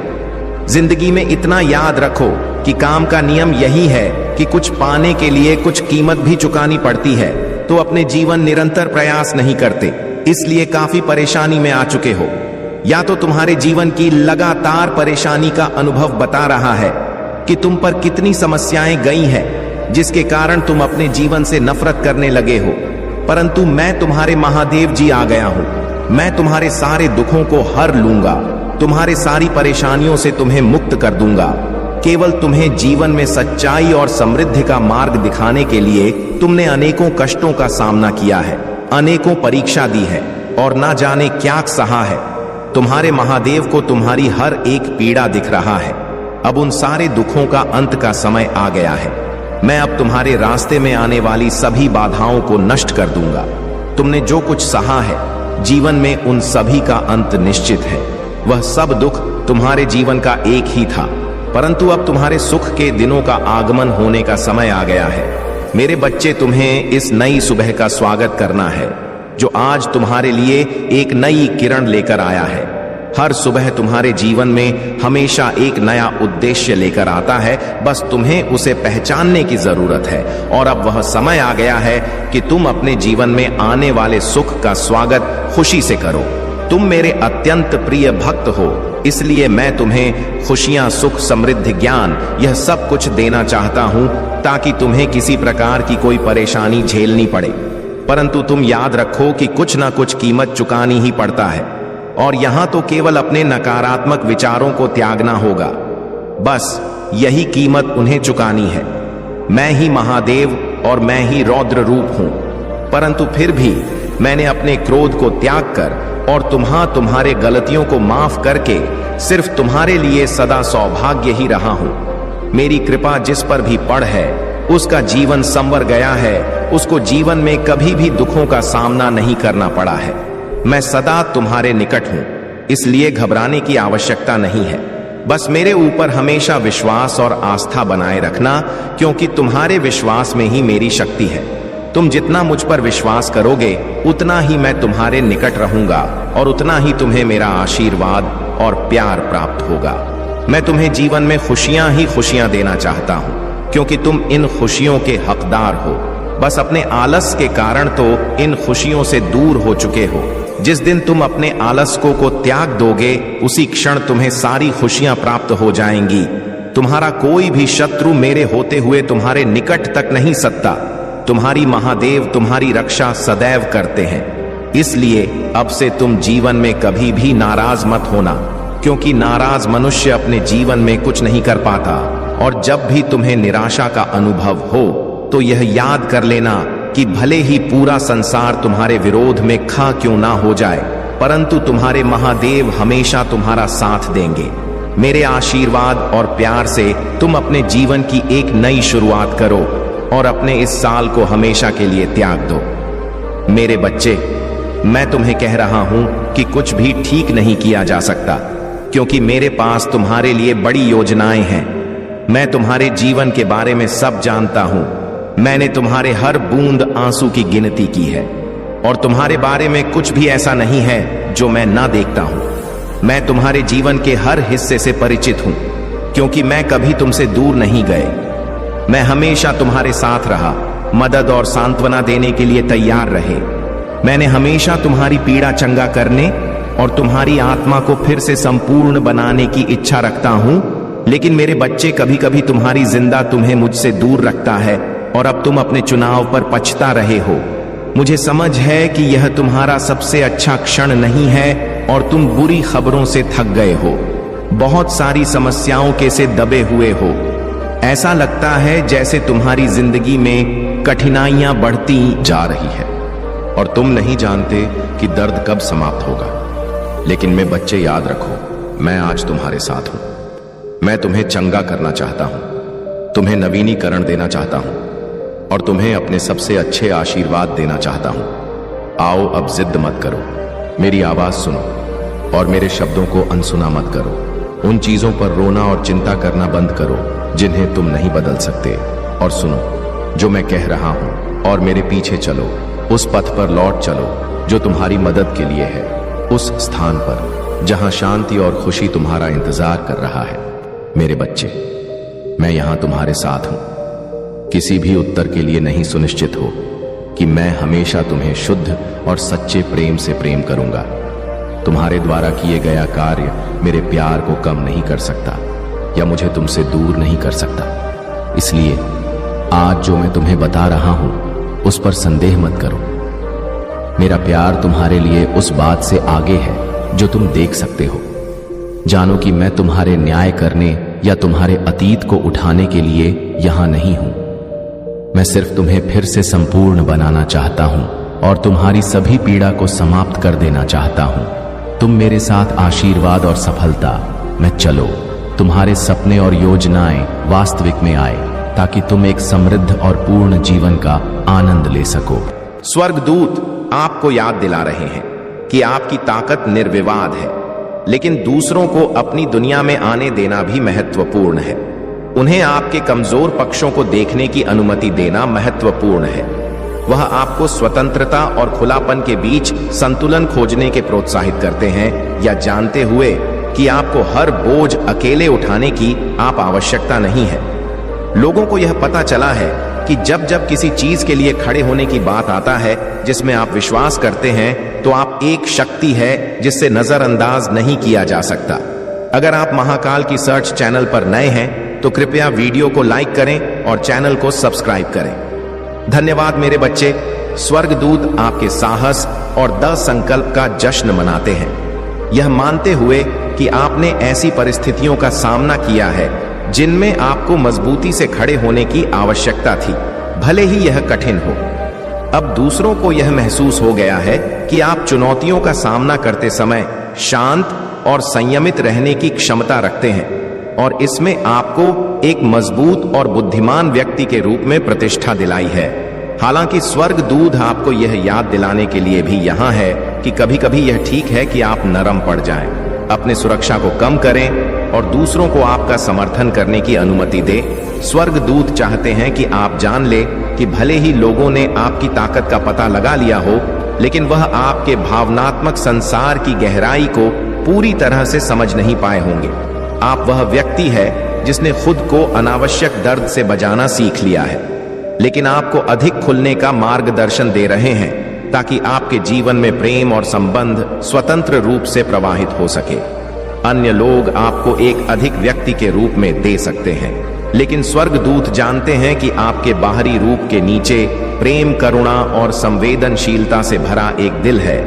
A: जिंदगी में इतना याद रखो कि काम का नियम यही है कि कुछ पाने के लिए कुछ कीमत भी चुकानी पड़ती है। तो अपने जीवन निरंतर प्रयास नहीं करते, इसलिए काफी परेशानी में आ चुके हो। या तो तुम्हारे जीवन की लगातार परेशानी का अनुभव बता रहा है कि तुम पर कितनी समस्याएं गई हैं, जिसके कारण तुम अपने जीवन से नफरत करने लगे हो। परंतु मैं तुम्हारे महादेव जी आ गया हूं। मैं तुम्हारे सारे दुखों को हर लूंगा, तुम्हारे सारी परेशानियों से तुम्हें मुक्त कर दूंगा। केवल तुम्हें जीवन में सच्चाई और समृद्धि का मार्ग दिखाने के लिए तुमने अनेकों कष्टों का सामना किया है, अनेकों परीक्षा दी है और ना जाने क्या सहा है। तुम्हारे महादेव को तुम्हारी हर एक पीड़ा दिख रहा है। अब उन सारे दुखों का अंत का समय आ गया है। मैं अब तुम्हारे रास्ते में आने वाली सभी बाधाओं को नष्ट कर दूंगा। तुमने जो कुछ सहा है जीवन में, उन सभी का अंत निश्चित है। वह सब दुख तुम्हारे जीवन का एक ही था, परंतु अब तुम्हारे सुख के दिनों का आगमन होने का समय आ गया है। मेरे बच्चे, तुम्हें इस नई सुबह का स्वागत करना है जो आज तुम्हारे लिए एक नई किरण लेकर आया है। हर सुबह तुम्हारे जीवन में हमेशा एक नया उद्देश्य लेकर आता है, बस तुम्हें उसे पहचानने की जरूरत है। और अब वह समय आ गया है कि तुम अपने जीवन में आने वाले सुख का स्वागत खुशी से करो। तुम मेरे अत्यंत प्रिय भक्त हो, इसलिए मैं तुम्हें खुशियां, सुख, समृद्धि, ज्ञान यह सब कुछ देना चाहता हूं ताकि तुम्हें किसी प्रकार की कोई परेशानी झेलनी पड़े। परंतु तुम याद रखो कि कुछ ना कुछ कीमत चुकानी ही पड़ता है और यहां तो केवल अपने नकारात्मक विचारों को त्यागना होगा। बस यही कीमत उन्हें चुकानी है। मैं ही महादेव और मैं ही रौद्र रूप हूं, परंतु फिर भी मैंने अपने क्रोध को त्याग कर और तुम्हारे गलतियों को माफ करके सिर्फ तुम्हारे लिए सदा सौभाग्य ही रहा हूं। मेरी कृपा जिस पर भी पड़ है उसका जीवन संवर गया है, उसको जीवन में कभी भी दुखों का सामना नहीं करना पड़ा है। मैं सदा तुम्हारे निकट हूं, इसलिए घबराने की आवश्यकता नहीं है। बस मेरे ऊपर हमेशा विश्वास और आस्था बनाए रखना, क्योंकि तुम्हारे विश्वास में ही मेरी शक्ति है। तुम जितना मुझ पर विश्वास करोगे उतना ही मैं तुम्हारे निकट रहूंगा और उतना ही तुम्हें मेरा आशीर्वाद और प्यार प्राप्त होगा। मैं तुम्हें जीवन में खुशियां ही खुशियां देना चाहता हूं, क्योंकि तुम इन खुशियों के हकदार हो। बस अपने आलस के कारण तो इन खुशियों से दूर हो चुके हो। जिस दिन तुम अपने आलस को त्याग दोगे, उसी क्षण तुम्हें सारी खुशियां प्राप्त हो जाएंगी। तुम्हारा कोई भी शत्रु मेरे होते हुए तुम्हारे निकट तक नहीं सकता। तुम्हारी महादेव तुम्हारी रक्षा सदैव करते हैं। इसलिए अब से तुम जीवन में कभी भी नाराज मत होना, क्योंकि नाराज मनुष्य अपने जीवन में कुछ नहीं कर पाता। और जब भी तुम्हें निराशा का अनुभव हो तो यह याद कर लेना कि भले ही पूरा संसार तुम्हारे विरोध में खा क्यों ना हो जाए, परंतु तुम्हारे महादेव हमेशा तुम्हारा साथ देंगे। मेरे आशीर्वाद और प्यार से तुम अपने जीवन की एक नई शुरुआत करो और अपने इस साल को हमेशा के लिए त्याग दो। मेरे बच्चे, मैं तुम्हें कह रहा हूं कि कुछ भी ठीक नहीं किया जा सकता, क्योंकि मेरे पास तुम्हारे लिए बड़ी योजनाएं हैं। मैं तुम्हारे जीवन के बारे में सब जानता हूं। मैंने तुम्हारे हर बूंद आंसू की गिनती की है और तुम्हारे बारे में कुछ भी ऐसा नहीं है जो मैं ना देखता हूं। मैं तुम्हारे जीवन के हर हिस्से से परिचित हूं, क्योंकि मैं कभी तुमसे दूर नहीं गए। मैं हमेशा तुम्हारे साथ रहा, मदद और सांत्वना देने के लिए तैयार रहे। मैंने हमेशा तुम्हारी पीड़ा चंगा करने और तुम्हारी आत्मा को फिर से संपूर्ण बनाने की इच्छा रखता हूं। लेकिन मेरे बच्चे, कभी कभी तुम्हारी जिंदा तुम्हें मुझसे दूर रखता है और अब तुम अपने चुनाव पर पछता रहे हो। मुझे समझ है कि यह तुम्हारा सबसे अच्छा क्षण नहीं है और तुम बुरी खबरों से थक गए हो, बहुत सारी समस्याओं के से दबे हुए हो। ऐसा लगता है जैसे तुम्हारी जिंदगी में कठिनाइयां बढ़ती जा रही है और तुम नहीं जानते कि दर्द कब समाप्त होगा। लेकिन मेरे बच्चे, याद रखो, मैं आज तुम्हारे साथ हूं। मैं तुम्हें चंगा करना चाहता हूं। तुम्हें नवीनीकरण देना चाहता हूं और तुम्हें अपने सबसे अच्छे आशीर्वाद देना चाहता हूं। आओ अब जिद मत करो, मेरी आवाज सुनो और मेरे शब्दों को अनसुना मत करो। उन चीजों पर रोना और चिंता करना बंद करो जिन्हें तुम नहीं बदल सकते, और सुनो जो मैं कह रहा हूं और मेरे पीछे चलो। उस पथ पर लौट चलो जो तुम्हारी मदद के लिए है, उस स्थान पर जहां शांति और खुशी तुम्हारा इंतजार कर रहा है। मेरे बच्चे, मैं यहां तुम्हारे साथ हूं। किसी भी उत्तर के लिए नहीं सुनिश्चित हो कि मैं हमेशा तुम्हें शुद्ध और सच्चे प्रेम से प्रेम करूंगा। तुम्हारे द्वारा किए गया कार्य मेरे प्यार को कम नहीं कर सकता या मुझे तुमसे दूर नहीं कर सकता। इसलिए आज जो मैं तुम्हें बता रहा हूं उस पर संदेह मत करो। मेरा प्यार तुम्हारे लिए उस बात से आगे है जो तुम देख सकते हो। जानो कि मैं तुम्हारे न्याय करने या तुम्हारे अतीत को उठाने के लिए यहां नहीं हूं। मैं सिर्फ तुम्हें फिर से संपूर्ण बनाना चाहता हूं और तुम्हारी सभी पीड़ा को समाप्त कर देना चाहता हूं। तुम मेरे साथ आशीर्वाद और सफलता में चलो। तुम्हारे सपने और योजनाएं वास्तविक में आए ताकि तुम एक समृद्ध और पूर्ण जीवन का आनंद ले सको।
B: स्वर्गदूत आपको याद दिला रहे हैं कि आपकी ताकत निर्विवाद है, लेकिन दूसरों को अपनी दुनिया में आने देना भी महत्वपूर्ण है। उन्हें आपके कमजोर पक्षों को देखने की अनुमति देना महत्वपूर्ण है। वह आपको स्वतंत्रता और खुलापन के बीच संतुलन खोजने के प्रोत्साहित करते हैं, या जानते हुए कि आपको हर बोझ अकेले उठाने की आप आवश्यकता नहीं है। लोगों को यह पता चला है कि जब जब किसी चीज के लिए खड़े होने की बात आता है जिसमें आप विश्वास करते हैं, तो आप एक शक्ति है जिससे नजरअंदाज नहीं किया जा सकता। अगर आप महाकाल की सर्च चैनल पर नए हैं तो कृपया वीडियो को लाइक करें और चैनल को सब्सक्राइब करें। धन्यवाद मेरे बच्चे। स्वर्गदूत आपके साहस और दृढ़ संकल्प का जश्न मनाते हैं, यह मानते हुए कि आपने ऐसी परिस्थितियों का सामना किया है जिनमें आपको मजबूती से खड़े होने की आवश्यकता थी, भले ही यह कठिन हो। अब दूसरों को यह महसूस हो गया है कि आप चुनौतियों का सामना करते समय शांत और संयमित रहने की क्षमता रखते हैं, और इसमें आपको एक मजबूत और बुद्धिमान व्यक्ति के रूप में प्रतिष्ठा दिलाई है। हालांकि स्वर्गदूत आपको यह याद दिलाने के लिए भी यहाँ है कि कभी कभी यह ठीक है कि आप नरम पड़ जाएं, अपने सुरक्षा को कम करें और दूसरों को आपका समर्थन करने की अनुमति दें। स्वर्गदूत चाहते हैं कि आप जान ले कि भले ही लोगों ने आपकी ताकत का पता लगा लिया हो, लेकिन वह आपके भावनात्मक संसार की गहराई को पूरी तरह से समझ नहीं पाए होंगे। आप वह व्यक्ति है जिसने खुद को अनावश्यक दर्द से बचाना सीख लिया है, लेकिन आपको अधिक खुलने का मार्गदर्शन दे रहे हैं ताकि आपके जीवन में प्रेम और संबंध स्वतंत्र रूप से प्रवाहित हो सके। अन्य लोग आपको एक अधिक व्यक्ति के रूप में दे सकते हैं, लेकिन स्वर्गदूत जानते हैं कि आपके बाहरी रूप के नीचे प्रेम, करुणा और संवेदनशीलता से भरा एक दिल है।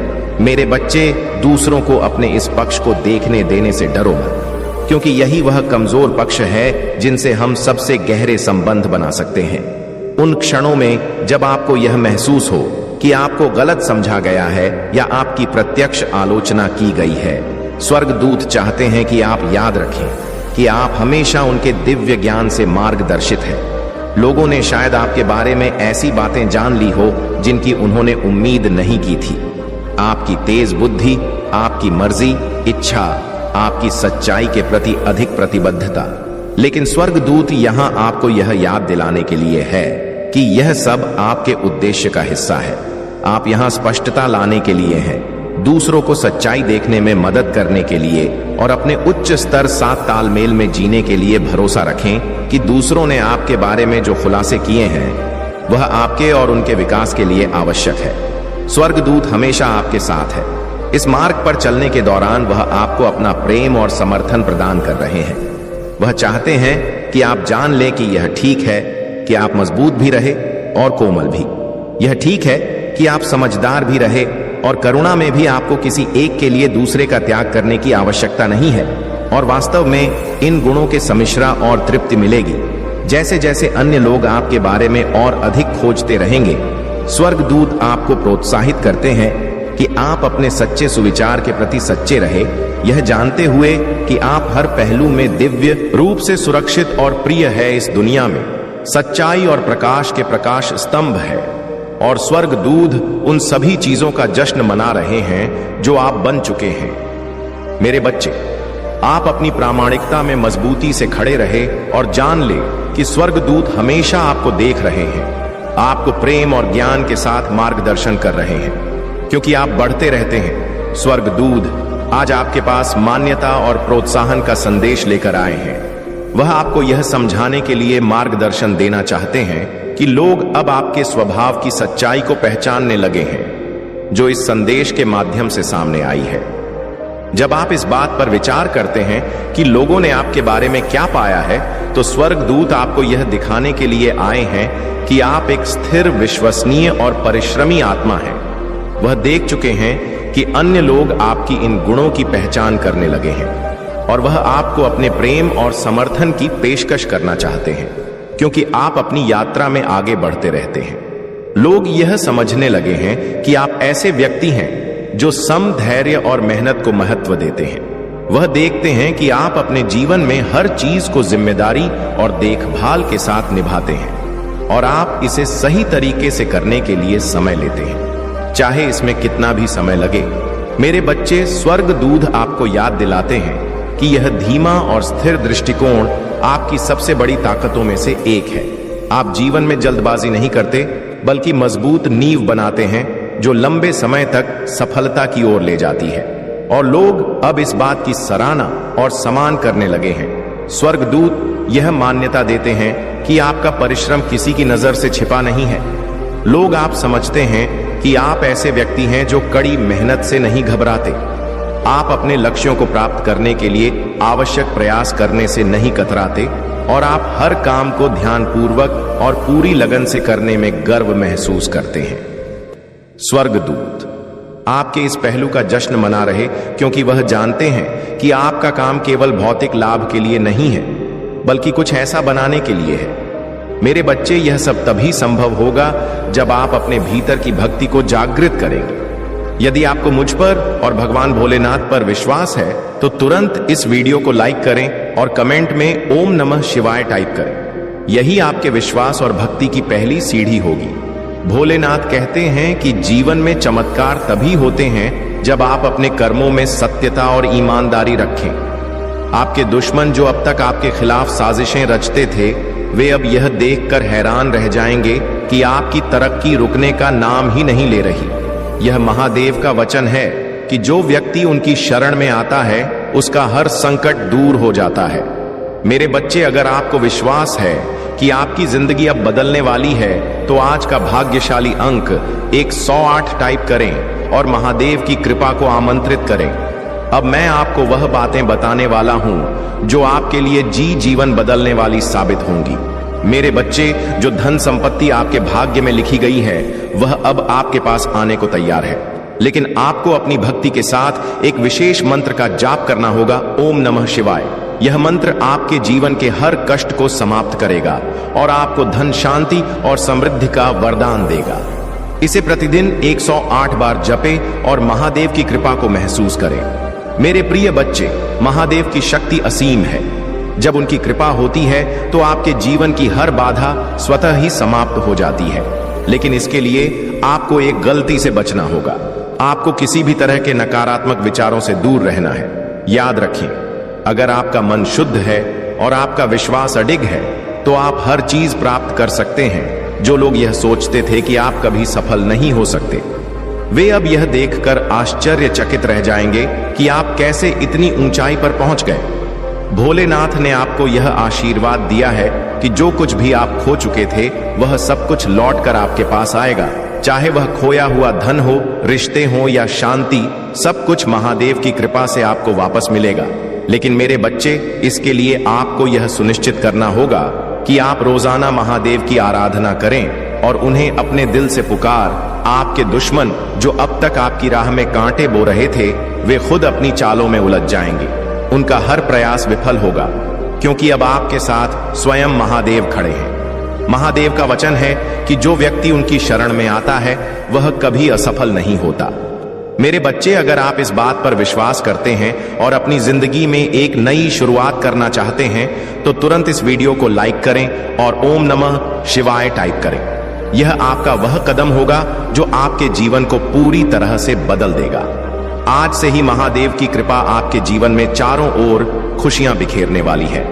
B: मेरे बच्चे, दूसरों को अपने इस पक्ष को देखने देने से डरो मत, क्योंकि यही वह कमजोर पक्ष है जिनसे हम सबसे गहरे संबंध बना सकते हैं। उन क्षणों में जब आपको यह महसूस हो कि आपको गलत समझा गया है या आपकी प्रत्यक्ष आलोचना की गई है, स्वर्गदूत चाहते हैं कि आप याद रखें कि आप हमेशा उनके दिव्य ज्ञान से मार्गदर्शित हैं। लोगों ने शायद आपके बारे में ऐसी बातें जान ली हो जिनकी उन्होंने उम्मीद नहीं की थी। आपकी तेज बुद्धि, आपकी मर्जी, इच्छा, आपकी सच्चाई के प्रति अधिक प्रतिबद्धता, लेकिन स्वर्गदूत यहां आपको यह याद दिलाने के लिए है कि यह सब आपके उद्देश्य का हिस्सा है। आप यहां स्पष्टता लाने के लिए हैं, दूसरों को सच्चाई देखने में मदद करने के लिए और अपने उच्च स्तर साथ तालमेल में जीने के लिए भरोसा रखें कि दूसरों ने आपके बारे में जो खुलासे किए हैं वह आपके और उनके विकास के लिए आवश्यक है। स्वर्गदूत हमेशा आपके साथ है। इस मार्ग पर चलने के दौरान वह आपको अपना प्रेम और समर्थन प्रदान कर रहे हैं। वह चाहते हैं कि आप जान लें कि यह ठीक है कि आप मजबूत भी रहे और कोमल भी। यह ठीक है कि आप समझदार भी रहे, और करुणा में भी आपको किसी एक के लिए दूसरे का त्याग करने की आवश्यकता नहीं है। और वास्तव में इन गुणों के सम्मिश्रण और तृप्ति मिलेगी जैसे जैसे अन्य लोग आपके बारे में और अधिक खोजते रहेंगे। स्वर्गदूत आपको प्रोत्साहित करते हैं कि आप अपने सच्चे सुविचार के प्रति सच्चे रहे
A: यह जानते हुए कि आप हर पहलू में दिव्य रूप से सुरक्षित और प्रिय है, इस दुनिया में सच्चाई और प्रकाश के प्रकाश स्तंभ है और स्वर्ग दूध उन सभी चीजों का जश्न मना रहे हैं जो आप बन चुके हैं। मेरे बच्चे, आप अपनी प्रामाणिकता में मजबूती से खड़े रहे और जान ले कि स्वर्गदूत हमेशा आपको देख रहे हैं, आपको प्रेम और ज्ञान के साथ मार्गदर्शन कर रहे हैं, क्योंकि आप बढ़ते रहते हैं। स्वर्गदूत आज आपके पास मान्यता और प्रोत्साहन का संदेश लेकर आए हैं। वह आपको यह समझाने के लिए मार्गदर्शन देना चाहते हैं कि लोग अब आपके स्वभाव की सच्चाई को पहचानने लगे हैं, जो इस संदेश के माध्यम से सामने आई है। जब आप इस बात पर विचार करते हैं कि लोगों ने आपके बारे में क्या पाया है, तो स्वर्गदूत आपको यह दिखाने के लिए आए हैं कि आप एक स्थिर, विश्वसनीय और परिश्रमी आत्मा हैं। वह देख चुके हैं कि अन्य लोग आपकी इन गुणों की पहचान करने लगे हैं और वह आपको अपने प्रेम और समर्थन की पेशकश करना चाहते हैं, क्योंकि आप अपनी यात्रा में आगे बढ़ते रहते हैं। लोग यह समझने लगे हैं कि आप ऐसे व्यक्ति हैं जो सम, धैर्य और मेहनत को महत्व देते हैं। वह देखते हैं कि आप अपने जीवन में हर चीज को जिम्मेदारी और देखभाल के साथ निभाते हैं और आप इसे सही तरीके से करने के लिए समय लेते हैं, चाहे इसमें कितना भी समय लगे। मेरे बच्चे, स्वर्गदूत आपको याद दिलाते हैं कि यह धीमा और स्थिर दृष्टिकोण आपकी सबसे बड़ी ताकतों में से एक है। आप जीवन में जल्दबाजी नहीं करते, बल्कि मजबूत नींव बनाते हैं जो लंबे समय तक सफलता की ओर ले जाती है, और लोग अब इस बात की सराहना और सम्मान करने लगे हैं। स्वर्गदूत यह मान्यता देते हैं कि आपका परिश्रम किसी की नजर से छिपा नहीं है। लोग आप समझते हैं कि आप ऐसे व्यक्ति हैं जो कड़ी मेहनत से नहीं घबराते। आप अपने लक्ष्यों को प्राप्त करने के लिए आवश्यक प्रयास करने से नहीं कतराते और आप हर काम को ध्यानपूर्वक और पूरी लगन से करने में गर्व महसूस करते हैं। स्वर्गदूत आपके इस पहलू का जश्न मना रहे, क्योंकि वह जानते हैं कि आपका काम केवल भौतिक लाभ के लिए नहीं है, बल्कि कुछ ऐसा बनाने के लिए है। मेरे बच्चे, यह सब तभी संभव होगा जब आप अपने भीतर की भक्ति को जागृत करेंगे। यदि आपको मुझ पर और भगवान भोलेनाथ पर विश्वास है, तो तुरंत इस वीडियो को लाइक करें और कमेंट में ओम नमः शिवाय टाइप करें। यही आपके विश्वास और भक्ति की पहली सीढ़ी होगी। भोलेनाथ कहते हैं कि जीवन में चमत्कार तभी होते हैं जब आप अपने कर्मों में सत्यता और ईमानदारी रखें। आपके दुश्मन जो अब तक आपके खिलाफ साजिशें रचते थे, वे अब यह देखकर हैरान रह जाएंगे कि आपकी तरक्की रुकने का नाम ही नहीं ले रही। यह महादेव का वचन है कि जो व्यक्ति उनकी शरण में आता है, उसका हर संकट दूर हो जाता है। मेरे बच्चे, अगर आपको विश्वास है कि आपकी जिंदगी अब बदलने वाली है, तो आज का भाग्यशाली अंक 108 टाइप करें और महादेव की कृपा को आमंत्रित करें। अब मैं आपको वह बातें बताने वाला हूं जो आपके लिए जीवन बदलने वाली साबित होंगी। मेरे बच्चे, जो धन संपत्ति आपके भाग्य में लिखी गई है, वह अब आपके पास आने को तैयार है, लेकिन आपको अपनी भक्ति के साथ एक विशेष मंत्र का जाप करना होगा, ओम नमः शिवाय। यह मंत्र आपके जीवन के हर कष्ट को समाप्त करेगा और आपको धन, शांति और समृद्धि का वरदान देगा। इसे प्रतिदिन 108 बार जपें और महादेव की कृपा को महसूस करें। मेरे प्रिय बच्चे, महादेव की शक्ति असीम है। जब उनकी कृपा होती है तो आपके जीवन की हर बाधा स्वतः ही समाप्त हो जाती है, लेकिन इसके लिए आपको एक गलती से बचना होगा। आपको किसी भी तरह के नकारात्मक विचारों से दूर रहना है। याद रखें, अगर आपका मन शुद्ध है और आपका विश्वास अडिग है, तो आप हर चीज प्राप्त कर सकते हैं। जो लोग यह सोचते थे कि आप कभी सफल नहीं हो सकते, वे अब यह देखकर आश्चर्यचकित रह जाएंगे कि आप कैसे इतनी ऊंचाई पर पहुंच गए। भोलेनाथ ने आपको यह आशीर्वाद दिया है कि जो कुछ भी आप खो चुके थे, वह सब कुछ लौट कर आपके पास आएगा। चाहे वह खोया हुआ धन हो, रिश्ते हो या शांति, सब कुछ महादेव की कृपा से आपको वापस मिलेगा। लेकिन मेरे बच्चे, इसके लिए आपको यह सुनिश्चित करना होगा कि आप रोजाना महादेव की आराधना करें और उन्हें अपने दिल से पुकार। आपके दुश्मन जो अब तक आपकी राह में कांटे बो रहे थे, वे खुद अपनी चालों में उलझ जाएंगे। उनका हर प्रयास विफल होगा, क्योंकि अब आपके साथ स्वयं महादेव खड़े हैं। महादेव का वचन है कि जो व्यक्ति उनकी शरण में आता है, वह कभी असफल नहीं होता। मेरे बच्चे, अगर आप इस बात पर विश्वास करते हैं और अपनी जिंदगी में एक नई शुरुआत करना चाहते हैं तो तुरंत इस वीडियो को लाइक करें और ओम नमः शिवाय टाइप करें। यह आपका वह कदम होगा जो आपके जीवन को पूरी तरह से बदल देगा। आज से ही महादेव की कृपा आपके जीवन में चारों ओर खुशियां बिखेरने वाली है।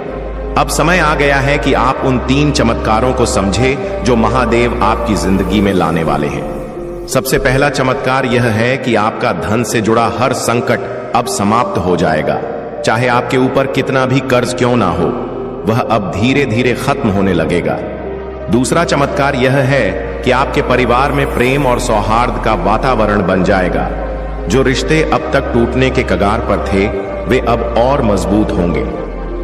A: अब समय आ गया है कि आप उन 3 चमत्कारों को समझे जो महादेव आपकी जिंदगी में लाने वाले हैं। सबसे पहला चमत्कार यह है कि आपका धन से जुड़ा हर संकट अब समाप्त हो जाएगा। चाहे आपके ऊपर कितना भी कर्ज क्यों ना हो, वह अब धीरे धीरे खत्म होने लगेगा। दूसरा चमत्कार यह है कि आपके परिवार में प्रेम और सौहार्द का वातावरण बन जाएगा। जो रिश्ते अब तक टूटने के कगार पर थे, वे अब और मजबूत होंगे।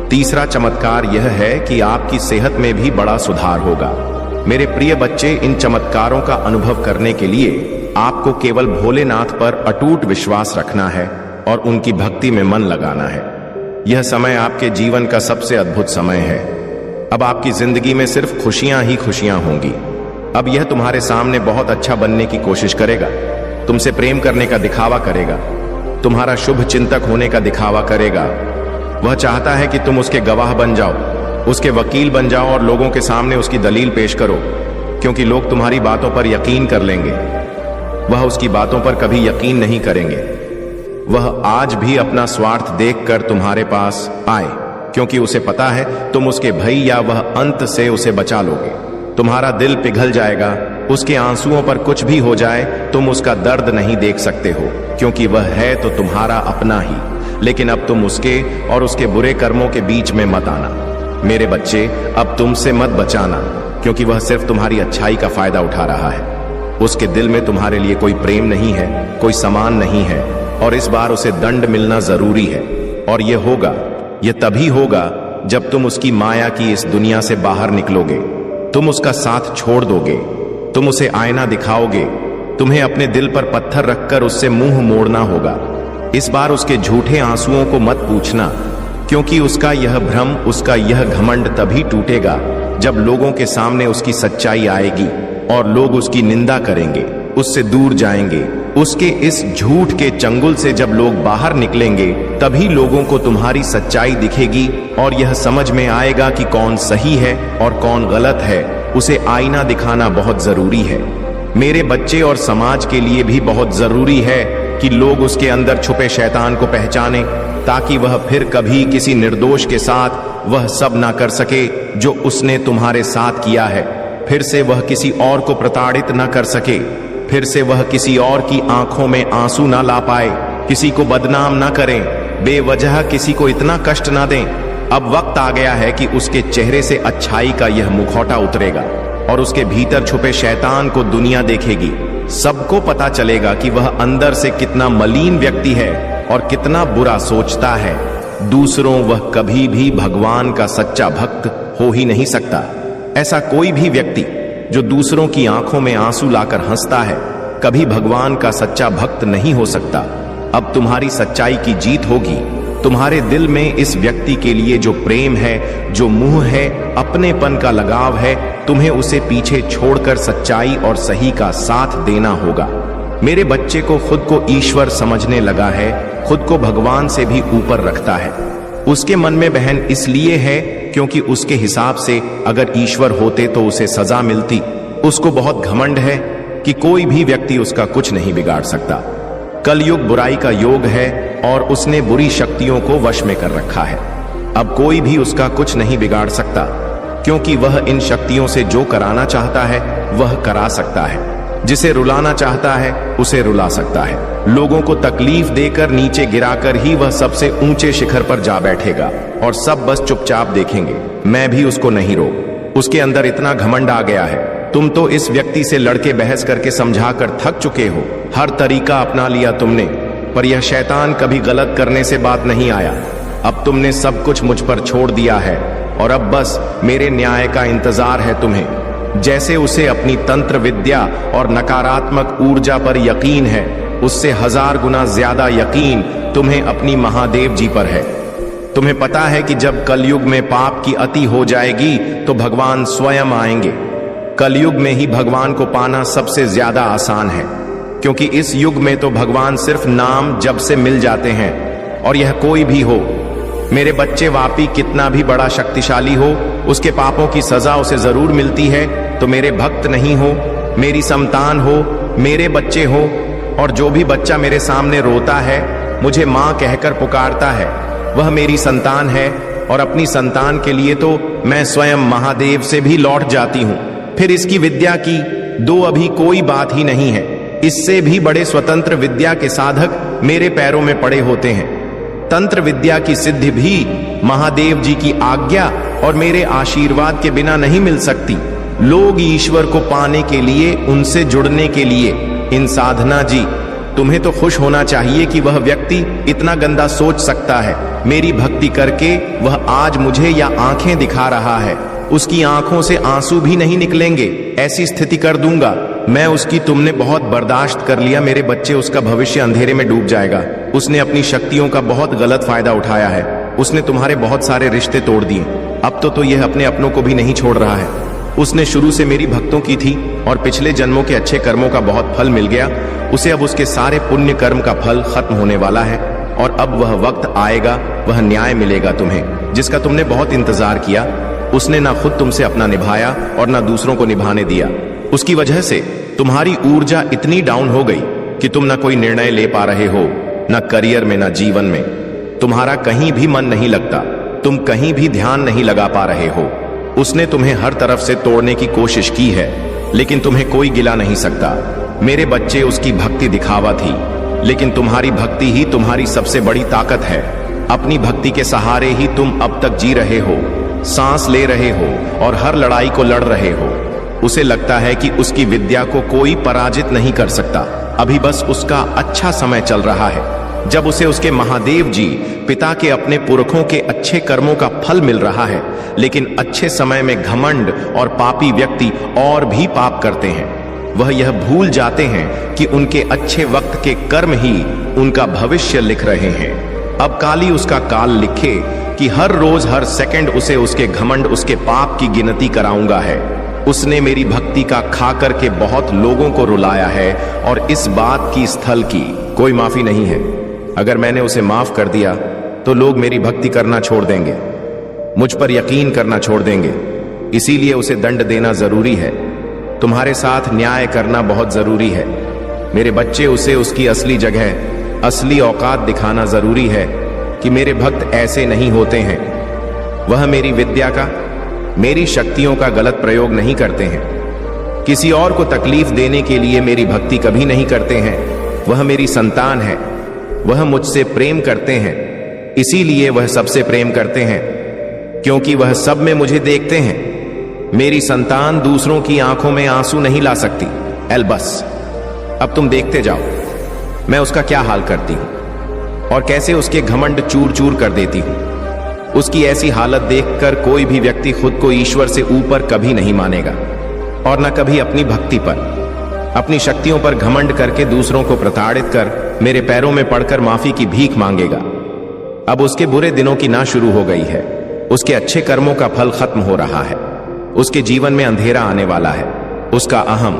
A: तीसरा चमत्कार यह है कि आपकी सेहत में भी बड़ा सुधार होगा। मेरे प्रिय बच्चे, इन चमत्कारों का अनुभव करने के लिए आपको केवल भोलेनाथ पर अटूट विश्वास रखना है और उनकी भक्ति में मन लगाना है। यह समय आपके जीवन का सबसे अद्भुत समय है। अब आपकी जिंदगी में सिर्फ खुशियां ही खुशियां होंगी। अब यह तुम्हारे सामने बहुत अच्छा बनने की कोशिश करेगा, तुमसे प्रेम करने का दिखावा करेगा, तुम्हारा शुभ चिंतक होने का दिखावा करेगा। वह चाहता है कि तुम उसके गवाह बन जाओ, उसके वकील बन जाओ और लोगों के सामने उसकी दलील पेश करो, क्योंकि लोग तुम्हारी बातों पर यकीन कर लेंगे। वह उसकी बातों पर कभी यकीन नहीं करेंगे। वह आज भी अपना स्वार्थ देखकर तुम्हारे पास आए, क्योंकि उसे पता है तुम उसके भय या वह अंत से उसे बचा लोगे। तुम्हारा दिल पिघल जाएगा। उसके आंसुओं पर कुछ भी हो जाए, तुम उसका दर्द नहीं देख सकते हो, क्योंकि वह है तो तुम्हारा अपना ही। लेकिन अब तुम उसके और उसके बुरे कर्मों के बीच में मत आना। मेरे बच्चे, अब तुमसे मत बचाना, क्योंकि वह सिर्फ तुम्हारी अच्छाई का फायदा उठा रहा है। उसके दिल में तुम्हारे लिए कोई प्रेम नहीं है, कोई सम्मान नहीं है, और इस बार उसे दंड मिलना जरूरी है। और यह तभी होगा जब तुम उसकी माया की इस दुनिया से बाहर निकलोगे। तुम उसका साथ छोड़ दोगे, तुम उसे आईना दिखाओगे। तुम्हें अपने दिल पर पत्थर रखकर उससे मुंह मोड़ना होगा। इस बार उसके झूठे आंसुओं को मत पूछना, क्योंकि उसका यह भ्रम, उसका यह घमंड तभी टूटेगा जब लोगों के सामने उसकी सच्चाई आएगी और लोग उसकी निंदा करेंगे, उससे दूर जाएंगे। उसके इस झूठ के चंगुल से जब लोग बाहर निकलेंगे, तभी लोगों को तुम्हारी सच्चाई दिखेगी और यह समझ में आएगा कि कौन सही है और कौन गलत है। उसे आईना दिखाना बहुत जरूरी है। मेरे बच्चे, और समाज के लिए भी बहुत जरूरी है कि लोग उसके अंदर छुपे शैतान को पहचाने, ताकि वह फिर कभी किसी निर्दोष के साथ वह सब ना कर सके जो उसने तुम्हारे साथ किया है। फिर से वह किसी और को प्रताड़ित ना कर सके, फिर से वह किसी और की आंखों में आंसू ना ला पाए, किसी को बदनाम ना करें, बेवजह किसी को इतना कष्ट ना दें। अब वक्त आ गया है कि उसके चेहरे से अच्छाई का यह मुखौटा उतरेगा और उसके भीतर छुपे शैतान को दुनिया देखेगी। सबको पता चलेगा कि वह अंदर से कितना मलिन व्यक्ति है और कितना बुरा सोचता है। दूसरों, वह कभी भी भगवान का सच्चा भक्त हो ही नहीं सकता। ऐसा कोई भी व्यक्ति जो दूसरों की आंखों में आंसू लाकर हंसता है, कभी भगवान का सच्चा भक्त नहीं हो सकता। अब तुम्हारी सच्चाई की जीत होगी। तुम्हारे दिल में इस व्यक्ति के लिए जो प्रेम है, जो मुंह है, अपनेपन का लगाव है, तुम्हें उसे पीछे छोड़कर सच्चाई और सही का साथ देना होगा। मेरे बच्चे को खुद को ईश्वर समझने लगा है, खुद को भगवान से भी ऊपर रखता है। उसके मन में बहन इसलिए है क्योंकि उसके हिसाब से अगर ईश्वर होते तो उसे सजा मिलती। उसको बहुत घमंड है कि कोई भी व्यक्ति उसका कुछ नहीं बिगाड़ सकता। कलयुग बुराई का योग है और उसने बुरी शक्तियों को वश में कर रखा है। अब कोई भी उसका कुछ नहीं बिगाड़ सकता, क्योंकि वह इन शक्तियों से जो कराना चाहता है वह करा सकता है। जिसे रुलाना चाहता है उसे रुला सकता है। लोगों को तकलीफ देकर, नीचे गिराकर ही वह सबसे ऊंचे शिखर पर जा बैठेगा और सब बस चुपचाप देखेंगे। मैं भी उसको नहीं रोक। उसके अंदर इतना घमंड आ गया है। तुम तो इस व्यक्ति से लड़के बहस करके समझाकर थक चुके हो। हर तरीका अपना लिया तुमने, पर यह शैतान कभी गलत करने से बात नहीं आया। अब तुमने सब कुछ मुझ पर छोड़ दिया है और अब बस मेरे न्याय का इंतजार है तुम्हें। जैसे उसे अपनी तंत्र विद्या और नकारात्मक ऊर्जा पर यकीन है, उससे 1000 गुना ज्यादा यकीन तुम्हें अपनी महादेव जी पर है। तुम्हें पता है कि जब कलयुग में पाप की अति हो जाएगी तो भगवान स्वयं आएंगे। कलयुग में ही भगवान को पाना सबसे ज्यादा आसान है, क्योंकि इस युग में तो भगवान सिर्फ नाम जब से मिल जाते हैं, और यह कोई भी हो। मेरे बच्चे वापी कितना भी बड़ा शक्तिशाली हो, उसके पापों की सजा उसे जरूर मिलती है। तो मेरे भक्त नहीं हो, मेरी संतान हो, मेरे बच्चे हो, और जो भी बच्चा मेरे सामने रोता है, मुझे माँ कहकर पुकारता है, वह मेरी संतान है। और अपनी संतान के लिए तो मैं स्वयं महादेव से भी लौट जाती हूँ। फिर इसकी विद्या की दो अभी कोई बात ही नहीं है। इससे भी बड़े स्वतंत्र विद्या के साधक मेरे पैरों में पड़े होते हैं। तंत्र विद्या की सिद्धि भी महादेव जी की आज्ञा और मेरे आशीर्वाद के बिना नहीं मिल सकती। लोग ईश्वर को पाने के लिए, उनसे जुड़ने के लिए, इन साधना जी, तुम्हें तो खुश होना चाहिए कि वह व्यक्ति इतना गंदा सोच सकता है। मेरी भक्ति करके वह आज मुझे या आंखें दिखा रहा है, उसकी आंखों से आंसू भी नहीं निकलेंगे, ऐसी स्थिति कर दूंगा मैं उसकी। तुमने बहुत बर्दाश्त कर लिया मेरे बच्चे, उसका भविष्य अंधेरे में डूब जाएगा। उसने अपनी शक्तियों का बहुत गलत फायदा उठाया है। उसने तुम्हारे बहुत सारे रिश्ते तोड़ दिए। अब तो यह अपने अपनों को भी नहीं छोड़ रहा है। उसने शुरू से मेरी भक्तों की थी और पिछले जन्मों के अच्छे कर्मों का बहुत फल मिल गया उसे। अब उसके सारे पुण्य कर्म का फल खत्म होने वाला है और अब वह वक्त आएगा, वह न्याय मिलेगा तुम्हें, जिसका तुमने बहुत इंतजार किया। उसने ना खुद तुमसे अपना निभाया और ना दूसरों को निभाने दिया। उसकी वजह से तुम्हारी ऊर्जा इतनी डाउन हो गई कि तुम ना कोई निर्णय ले पा रहे हो, ना करियर में, ना जीवन में। तुम्हारा कहीं भी मन नहीं लगता, तुम कहीं भी ध्यान नहीं लगा पा रहे हो। उसने तुम्हें हर तरफ से तोड़ने की कोशिश की है, लेकिन तुम्हें कोई गिला नहीं सकता। मेरे बच्चे, उसकी भक्ति दिखावा थी, लेकिन तुम्हारी भक्ति ही तुम्हारी सबसे बड़ी ताकत है। अपनी भक्ति के सहारे ही तुम अब तक जी रहे हो, सांस ले रहे हो और हर लड़ाई को लड़ रहे हो। उसे लगता है कि उसकी विद्या को कोई पराजित नहीं कर सकता। अभी बस उसका अच्छा समय चल रहा है, जब उसे उसके महादेव जी, पिता के अपने पुरखों के अच्छे कर्मों का फल मिल रहा है। लेकिन अच्छे समय में घमंड और पापी व्यक्ति और भी पाप करते हैं। वह यह भूल जाते हैं कि उनके अच्छे वक्त के कर्म ही उनका भविष्य लिख रहे हैं। अब काली उसका काल लिखे कि हर रोज, हर सेकंड उसे उसके घमंड, उसके पाप की गिनती कराऊंगा है। उसने मेरी भक्ति का खा करके बहुत लोगों को रुलाया है और इस बात की, स्थल की कोई माफी नहीं है। अगर मैंने उसे माफ कर दिया तो लोग मेरी भक्ति करना छोड़ देंगे, मुझ पर यकीन करना छोड़ देंगे। इसीलिए उसे दंड देना जरूरी है। तुम्हारे साथ न्याय करना बहुत जरूरी है। मेरे बच्चे, उसे उसकी असली जगह, असली औकात दिखाना जरूरी है कि मेरे भक्त ऐसे नहीं होते हैं। वह मेरी विद्या का, मेरी शक्तियों का गलत प्रयोग नहीं करते हैं। किसी और को तकलीफ देने के लिए मेरी भक्ति कभी नहीं करते हैं। वह मेरी संतान है, वह मुझसे प्रेम करते हैं। इसीलिए वह सबसे प्रेम करते हैं, क्योंकि वह सब में मुझे देखते हैं। मेरी संतान दूसरों की आंखों में आंसू नहीं ला सकती। बस अब तुम देखते जाओ मैं उसका क्या हाल करती हूं और कैसे उसके घमंड चूर चूर कर देती हूं। उसकी ऐसी हालत देखकर कोई भी व्यक्ति खुद को ईश्वर से ऊपर कभी नहीं मानेगा और न कभी अपनी भक्ति पर, अपनी शक्तियों पर घमंड करके दूसरों को प्रताड़ित कर मेरे पैरों में पड़कर माफी की भीख मांगेगा। अब उसके बुरे दिनों की ना शुरू हो गई है। उसके अच्छे कर्मों का फल खत्म हो रहा है। उसके जीवन में अंधेरा आने वाला है। उसका अहम,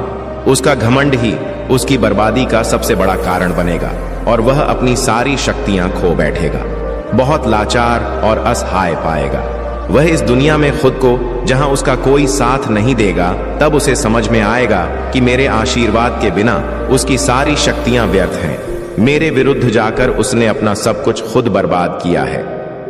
A: उसका घमंड ही उसकी बर्बादी का सबसे बड़ा कारण बनेगा और वह अपनी सारी शक्तियां खो बैठेगा। बहुत लाचार और असहाय पाएगा। वह इस दुनिया में खुद को, जहां उसका कोई साथ नहीं देगा, तब उसे समझ में आएगा कि मेरे आशीर्वाद के बिना उसकी सारी शक्तियां व्यर्थ हैं। मेरे विरुद्ध जाकर उसने अपना सब कुछ खुद बर्बाद किया है।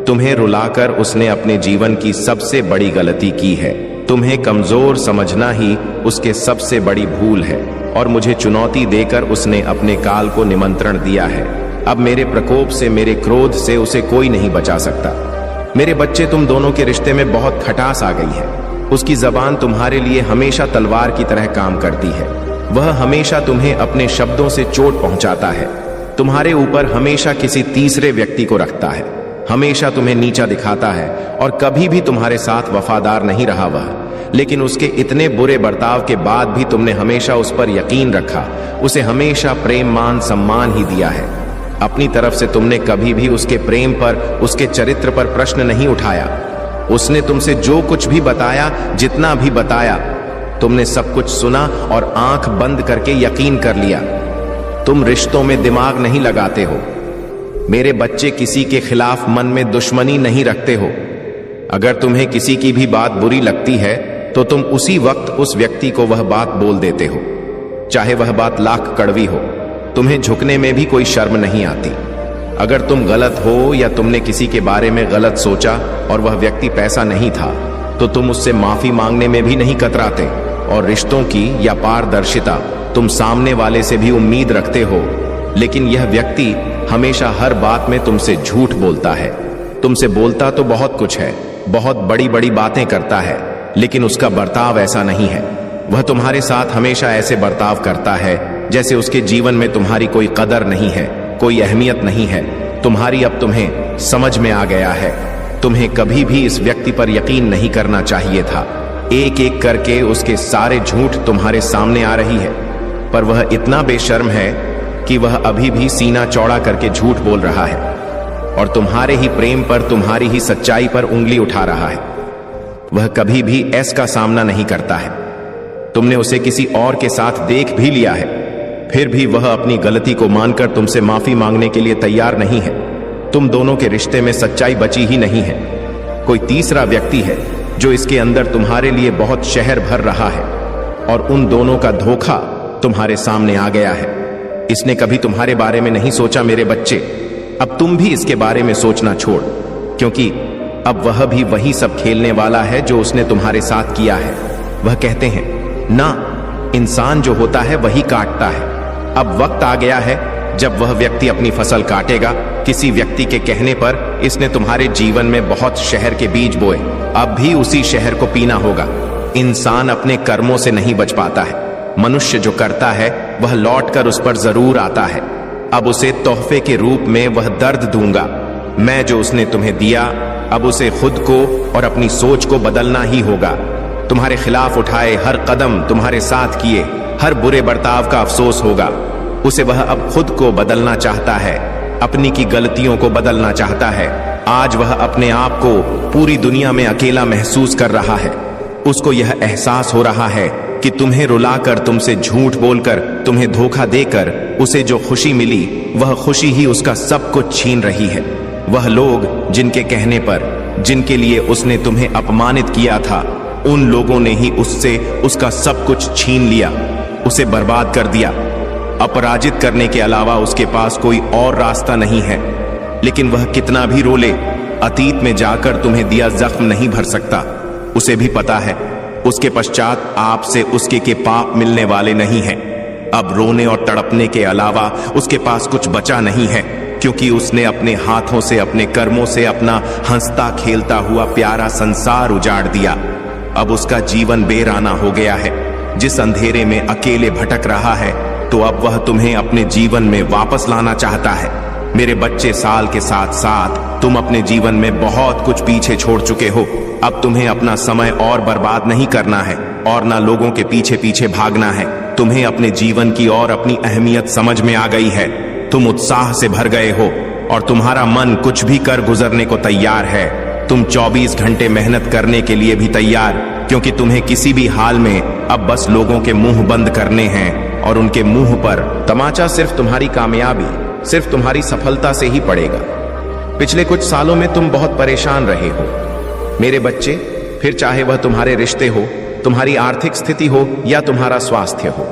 A: तुम्हें रुलाकर उसने अपने जीवन की सबसे बड़ी गलती की है। तुम्हें कमजोर समझना ही उसके सबसे बड़ी भूल है और मुझे चुनौती देकर उसने अपने काल को निमंत्रण दिया है। अब मेरे प्रकोप से, मेरे क्रोध से उसे कोई नहीं बचा सकता। मेरे बच्चे, तुम दोनों के रिश्ते में बहुत खटास आ गई है। उसकी जबान तुम्हारे लिए हमेशा तलवार की तरह काम करती है। वह हमेशा तुम्हें अपने शब्दों से चोट पहुंचाता है। तुम्हारे ऊपर हमेशा किसी तीसरे व्यक्ति को रखता है, हमेशा तुम्हें नीचा दिखाता है और कभी भी तुम्हारे साथ वफादार नहीं रहा वह। लेकिन उसके इतने बुरे बर्ताव के बाद भी तुमने हमेशा उस पर यकीन रखा, उसे हमेशा प्रेम, मान, सम्मान ही दिया है। अपनी तरफ से तुमने कभी भी उसके प्रेम पर, उसके चरित्र पर प्रश्न नहीं उठाया। उसने तुमसे जो कुछ भी बताया, जितना भी बताया, तुमने सब कुछ सुना और आंख बंद करके यकीन कर लिया।
B: तुम रिश्तों में दिमाग नहीं लगाते हो। मेरे बच्चे किसी के खिलाफ मन में दुश्मनी नहीं रखते हो। अगर तुम्हें किसी की भी बात बुरी लगती है तो तुम उसी वक्त उस व्यक्ति को वह बात बोल देते हो, चाहे वह बात लाख कड़वी हो। तुम्हें झुकने में भी कोई शर्म नहीं आती। अगर तुम गलत हो या तुमने किसी के बारे में गलत सोचा और वह व्यक्ति पैसा नहीं था तो तुम उससे माफी मांगने में भी नहीं कतराते। और रिश्तों की या पारदर्शिता तुम सामने वाले से भी उम्मीद रखते हो, लेकिन यह व्यक्ति हमेशा हर बात में तुमसे झूठ बोलता है। तुमसे बोलता तो बहुत कुछ है, बहुत बड़ी बड़ी बातें करता है, लेकिन उसका बर्ताव ऐसा नहीं है। वह तुम्हारे साथ हमेशा ऐसे बर्ताव करता है जैसे उसके जीवन में तुम्हारी कोई कदर नहीं है, कोई अहमियत नहीं है। तुम्हारी अब तुम्हें समझ में आ गया है। तुम्हें कभी भी इस व्यक्ति पर यकीन नहीं करना चाहिए था। एक एक करके उसके सारे झूठ तुम्हारे सामने आ रही है, पर वह इतना बेशर्म है कि वह अभी भी सीना चौड़ा करके झूठ बोल रहा है और तुम्हारे ही प्रेम पर, तुम्हारी ही सच्चाई पर उंगली उठा रहा है। वह कभी भी ऐस का सामना नहीं करता है। तुमने उसे किसी और के साथ देख भी लिया है, फिर भी वह अपनी गलती को मानकर तुमसे माफी मांगने के लिए तैयार नहीं है। तुम दोनों के रिश्ते में सच्चाई बची ही नहीं है। कोई तीसरा व्यक्ति है जो इसके अंदर तुम्हारे लिए बहुत शहर भर रहा है और उन दोनों का धोखा तुम्हारे सामने आ गया है। इसने कभी तुम्हारे बारे में नहीं सोचा मेरे बच्चे। अब तुम भी इसके बारे में सोचना छोड़, क्योंकि अब वह भी वही सब खेलने वाला है जो उसने तुम्हारे साथ किया है। वह कहते हैं ना, इंसान जो होता है वही काटता है। अब वक्त आ गया है जब वह व्यक्ति अपनी फसल काटेगा। किसी व्यक्ति के कहने पर इसने तुम्हारे जीवन में बहुत शहर के बीज बोए, अब भी उसी शहर को पीना होगा। इंसान अपने कर्मों से नहीं बच पाता है। मनुष्य जो करता है वह लौटकर उस पर जरूर आता है। अब उसे तोहफे के रूप में वह दर्द दूंगा। मैं जो उसने तुम्हें दिया, अब उसे खुद को और अपनी सोच को बदलना ही होगा। तुम्हारे खिलाफ उठाए हर कदम, तुम्हारे साथ किए हर बुरे बर्ताव का अफसोस होगा। उसे वह अब खुद को बदलना चाहता है, अपनी की गलतियों को बदलना चाहता है। आज वह अपने आप को पूरी दुनिया में अकेला महसूस कर रहा है। उसको यह एहसास हो रहा है कि तुम्हें रुलाकर, तुमसे झूठ बोलकर, तुम्हें धोखा देकर उसे जो खुशी मिली वह खुशी ही उसका सब कुछ छीन रही है। वह लोग जिनके कहने पर, जिनके लिए उसने तुम्हें अपमानित किया था, उन लोगों ने ही उससे उसका सब कुछ छीन लिया, उसे बर्बाद कर दिया। अपराजित करने के अलावा उसके पास कोई और रास्ता नहीं है। लेकिन वह कितना भी रोले, अतीत में जाकर तुम्हें दिया जख्म नहीं भर सकता। उसे भी पता है उसके पश्चात आपसे उसके के पाप मिलने वाले नहीं हैं। अब रोने और तड़पने के अलावा उसके पास कुछ बचा नहीं है, क्योंकि उसने अपने हाथों से, अपने कर्मों से अपना हंसता खेलता हुआ प्यारा संसार उजाड़ दिया। अब उसका जीवन बेराना हो गया है। जिस अंधेरे में अकेले भटक रहा है, तो अब वह तुम्हें अपने जीवन में वापस लाना चाहता है। मेरे बच्चे, साल के साथ साथ तुम अपने जीवन में बहुत कुछ पीछे छोड़ चुके हो। अब तुम्हें अपना समय और बर्बाद नहीं करना है और ना लोगों के पीछे पीछे भागना है। तुम्हें अपने जीवन की और अपनी अहमियत समझ में आ गई है। तुम उत्साह से भर गए हो और तुम्हारा मन कुछ भी कर गुजरने को तैयार है। तुम 24 घंटे मेहनत करने के लिए भी तैयार, क्योंकि तुम्हें किसी भी हाल में अब बस लोगों के मुंह बंद करने हैं और उनके मुंह पर तमाचा सिर्फ तुम्हारी कामयाबी, सिर्फ तुम्हारी सफलता से ही पड़ेगा। पिछले कुछ सालों में तुम बहुत परेशान रहे हो मेरे बच्चे, फिर चाहे वह तुम्हारे रिश्ते हो, तुम्हारी आर्थिक स्थिति हो या तुम्हारा स्वास्थ्य हो।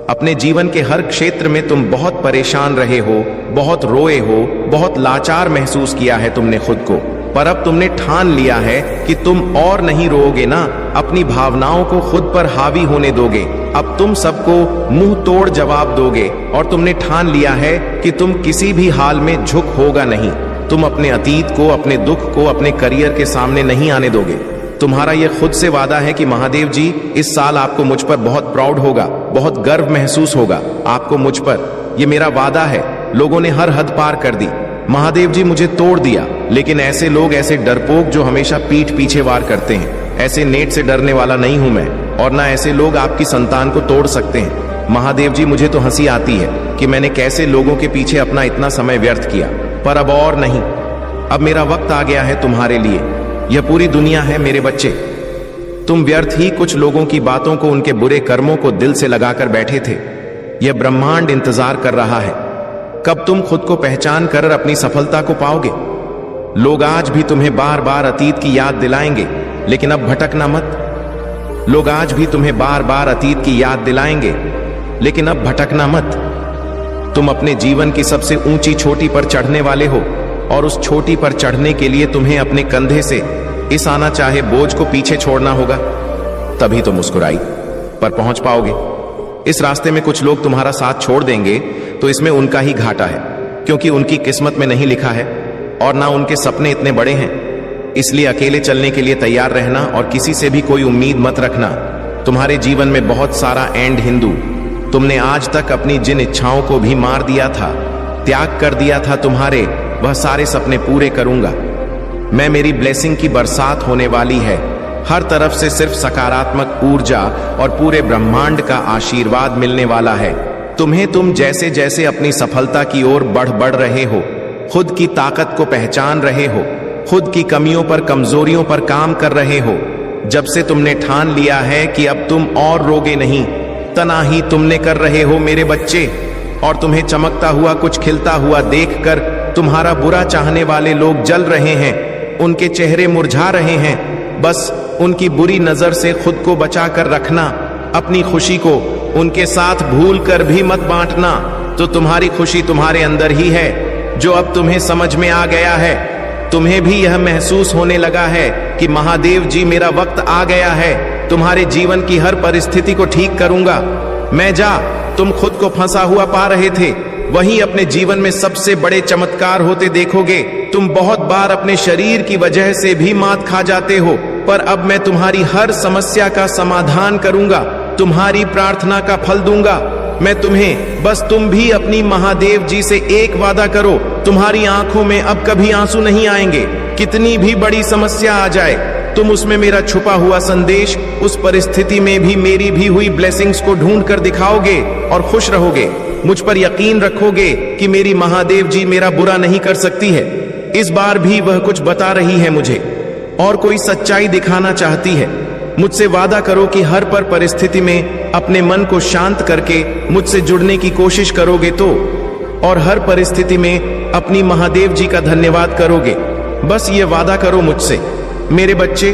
B: अपने जीवन के हर क्षेत्र में तुम बहुत परेशान रहे हो, बहुत रोए हो, बहुत लाचार महसूस किया है तुमने खुद को। पर अब तुमने ठान लिया है कि तुम और नहीं रोओगे ना, अपनी भावनाओं को खुद पर हावी होने दोगे। अब तुम सबको मुंह तोड़ जवाब दोगे और तुमने ठान लिया है कि तुम किसी भी हाल में झुक होगा नहीं। तुम अपने अतीत को, अपने दुख को अपने करियर के सामने नहीं आने दोगे। तुम्हारा यह खुद से वादा है कि महादेव जी, इस साल आपको मुझ पर बहुत प्राउड होगा, बहुत गर्व महसूस होगा आपको मुझ पर। यह मेरा वादा है। लोगों ने हर हद पार कर दी, महादेव जी मुझे तोड़ दिया, लेकिन ऐसे लोग, ऐसे डरपोक जो हमेशा पीठ पीछे वार करते हैं, ऐसे नेट से डरने वाला नहीं हूं मैं। और ना ऐसे लोग आपकी संतान को तोड़ सकते हैं। महादेव जी, मुझे तो हंसी आती है कि मैंने कैसे लोगों के पीछे अपना इतना समय व्यर्थ किया, पर अब और नहीं। अब मेरा वक्त आ गया है तुम्हारे लिए। यह पूरी दुनिया है मेरे बच्चे। तुम व्यर्थ ही कुछ लोगों की बातों को, उनके बुरे कर्मों को दिल से लगाकर बैठे थे।
A: यह ब्रह्मांड इंतजार कर रहा है। कब तुम खुद को पहचान कर अपनी सफलता को पाओगे? लोग आज भी तुम्हें बार बार अतीत की याद दिलाएंगे, लेकिन अब भटकना मत। लोग आज भी तुम्हें बार बार अतीत की याद दिलाएंगे, लेकिन अब भटकना मत। तुम अपने जीवन की सबसे ऊंची चोटी पर चढ़ने वाले हो, और उस चोटी पर चढ़ने के लिए तुम्हें अपने कंधे से इस आना चाहे बोझ को पीछे छोड़ना होगा। तभी तो मुस्कुराई पर पहुंच पाओगे। इस रास्ते में कुछ लोग तुम्हारा साथ छोड़ देंगे तो इसमें उनका ही घाटा है, क्योंकि उनकी किस्मत में नहीं लिखा है और ना उनके सपने इतने बड़े हैं। इसलिए अकेले चलने के लिए तैयार रहना और किसी से भी कोई उम्मीद मत रखना। तुम्हारे जीवन में बहुत सारा एंड हिंदू। तुमने आज तक अपनी जिन इच्छाओं को भी मार दिया था, त्याग कर दिया था, तुम्हारे वह सारे सपने पूरे करूंगा मैं। मेरी ब्लेसिंग की बरसात होने वाली है। हर तरफ से सिर्फ सकारात्मक ऊर्जा और पूरे ब्रह्मांड का आशीर्वाद मिलने वाला है तुम्हें। तुम जैसे जैसे अपनी सफलता की ओर बढ़ रहे हो, खुद की ताकत को पहचान रहे हो, खुद की कमियों पर कमजोरियों पर काम कर रहे हो। जब से तुमने ठान लिया है कि अब तुम और रोगे नहीं, तनाही तुमने कर रहे हो मेरे बच्चे। और तुम्हें चमकता हुआ कुछ खिलता हुआ देखकर तुम्हारा बुरा चाहने वाले लोग जल रहे हैं, उनके चेहरे मुरझा रहे हैं। बस उनकी बुरी नजर से खुद को बचा कर रखना। अपनी खुशी को उनके साथ भूल कर भी मत बांटना। तो तुम्हारी खुशी तुम्हारे अंदर ही है, जो अब तुम्हें समझ में आ गया है। तुम्हें भी यह महसूस होने लगा है कि महादेव जी, मेरा वक्त आ गया है। तुम्हारे जीवन की हर परिस्थिति को ठीक करूंगा मैं। जा, तुम खुद को फंसा हुआ पा रहे थे, वहीं अपने जीवन में सबसे बड़े चमत्कार होते देखोगे। तुम बहुत बार अपने शरीर की वजह से भी मात खा जाते हो, पर अब मैं तुम्हारी हर समस्या का समाधान करूंगा, तुम्हारी प्रार्थना का फल दूंगा मैं तुम्हें। बस तुम भी अपनी महादेव जी से एक वादा करो, तुम्हारी आंखों में अब कभी आंसू नहीं आएंगे। कितनी भी बड़ी समस्या आ जाए, तुम उसमें मेरा छुपा हुआ संदेश, उस परिस्थिति में भी मेरी भी हुई ब्लेसिंग्स को ढूंढ कर दिखाओगे और खुश रहोगे। मुझ पर यकीन रखोगे कि मेरी महादेव जी मेरा बुरा नहीं कर सकती है। इस बार भी वह कुछ बता रही है मुझे और कोई सच्चाई दिखाना चाहती है। मुझसे वादा करो कि हर परिस्थिति में अपने मन को शांत करके मुझसे जुड़ने की कोशिश करोगे तो, और हर परिस्थिति में अपनी महादेव जी का धन्यवाद करोगे। बस ये वादा करो मुझसे मेरे बच्चे।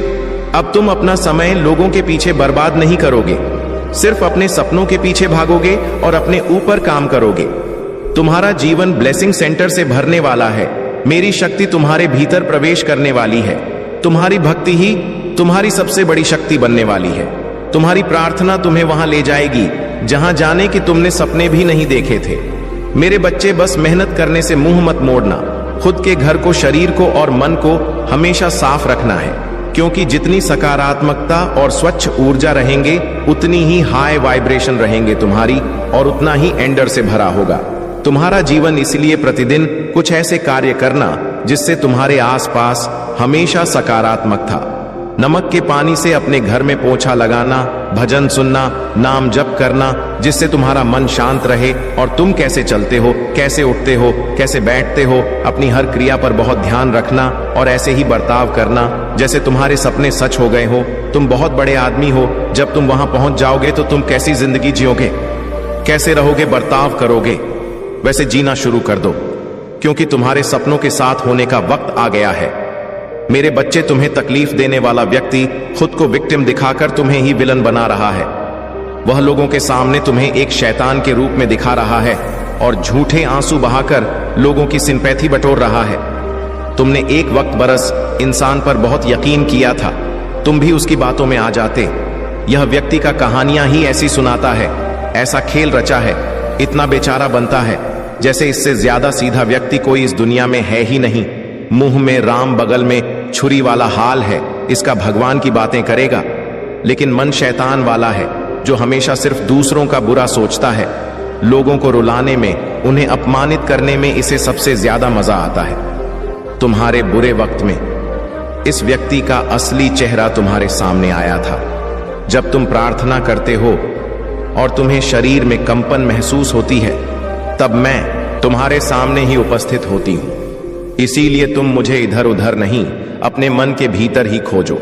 A: अब तुम अपना समय लोगों के पीछे बर्बाद नहीं करोगे, सिर्फ अपने सपनों के पीछे भागोगे और अपने ऊपर काम करोगे। तुम्हारा जीवन ब्लेसिंग सेंटर से भरने वाला है। मेरी शक्ति तुम्हारे भीतर प्रवेश करने वाली है। तुम्हारी भक्ति ही तुम्हारी सबसे बड़ी शक्ति बनने वाली है। तुम्हारी प्रार्थना तुम्हें वहां ले जाएगी जहां जाने की तुमने सपने भी नहीं देखे थे। मेरे बच्चे, बस मेहनत करने से मुंह मत मोड़ना। खुद के घर को, शरीर को और मन को हमेशा साफ रखना है, क्योंकि जितनी सकारात्मकता और स्वच्छ ऊर्जा रहेंगे, उतनी ही हाई वाइब्रेशन रहेंगे तुम्हारी, और उतना ही एंडर से भरा होगा तुम्हारा जीवन। इसलिए प्रतिदिन कुछ ऐसे कार्य करना जिससे तुम्हारे आसपास हमेशा सकारात्मक था। नमक के पानी से अपने घर में पोछा लगाना, भजन सुनना, नाम जप करना, जिससे तुम्हारा मन शांत रहे और तुम कैसे चलते हो, कैसे उठते हो, कैसे बैठते हो, अपनी हर क्रिया पर बहुत ध्यान रखना और ऐसे ही बर्ताव करना जैसे तुम्हारे सपने सच हो गए हो। तुम बहुत बड़े आदमी हो। जब तुम वहां पहुंच जाओगे तो तुम कैसी जिंदगी जियोगे, कैसे रहोगे, बर्ताव करोगे, वैसे जीना शुरू कर दो, क्योंकि तुम्हारे सपनों के साथ होने का वक्त आ गया है। मेरे बच्चे, तुम्हें तकलीफ देने वाला व्यक्ति खुद को विक्टिम दिखाकर तुम्हें ही विलन बना रहा है। वह लोगों के सामने तुम्हें एक शैतान के रूप में दिखा रहा है और झूठे आंसू बहाकर लोगों की सिंपैथी बटोर रहा है। तुमने एक वक्त बरस इंसान पर बहुत यकीन किया था, तुम भी उसकी बातों में आ जाते। यह व्यक्ति का कहानियां ही ऐसी सुनाता है, ऐसा खेल रचा है, इतना बेचारा बनता है जैसे इससे ज्यादा सीधा व्यक्ति कोई इस दुनिया में है ही नहीं। मुंह में राम, बगल में छुरी वाला हाल है, इसका भगवान की बातें करेगा, लेकिन मन शैतान वाला है जो हमेशा सिर्फ दूसरों का बुरा सोचता है। लोगों को रुलाने में, उन्हें अपमानित करने में इसे सबसे ज्यादा मजा आता है। तुम्हारे बुरे वक्त में इस व्यक्ति का असली चेहरा तुम्हारे सामने आया था। जब तुम प्रार्थना करते हो और तुम्हें शरीर में कंपन महसूस होती है, तब मैं तुम्हारे सामने ही उपस्थित होती हूं। इसीलिए तुम मुझे इधर उधर नहीं, अपने मन के भीतर ही खोजो।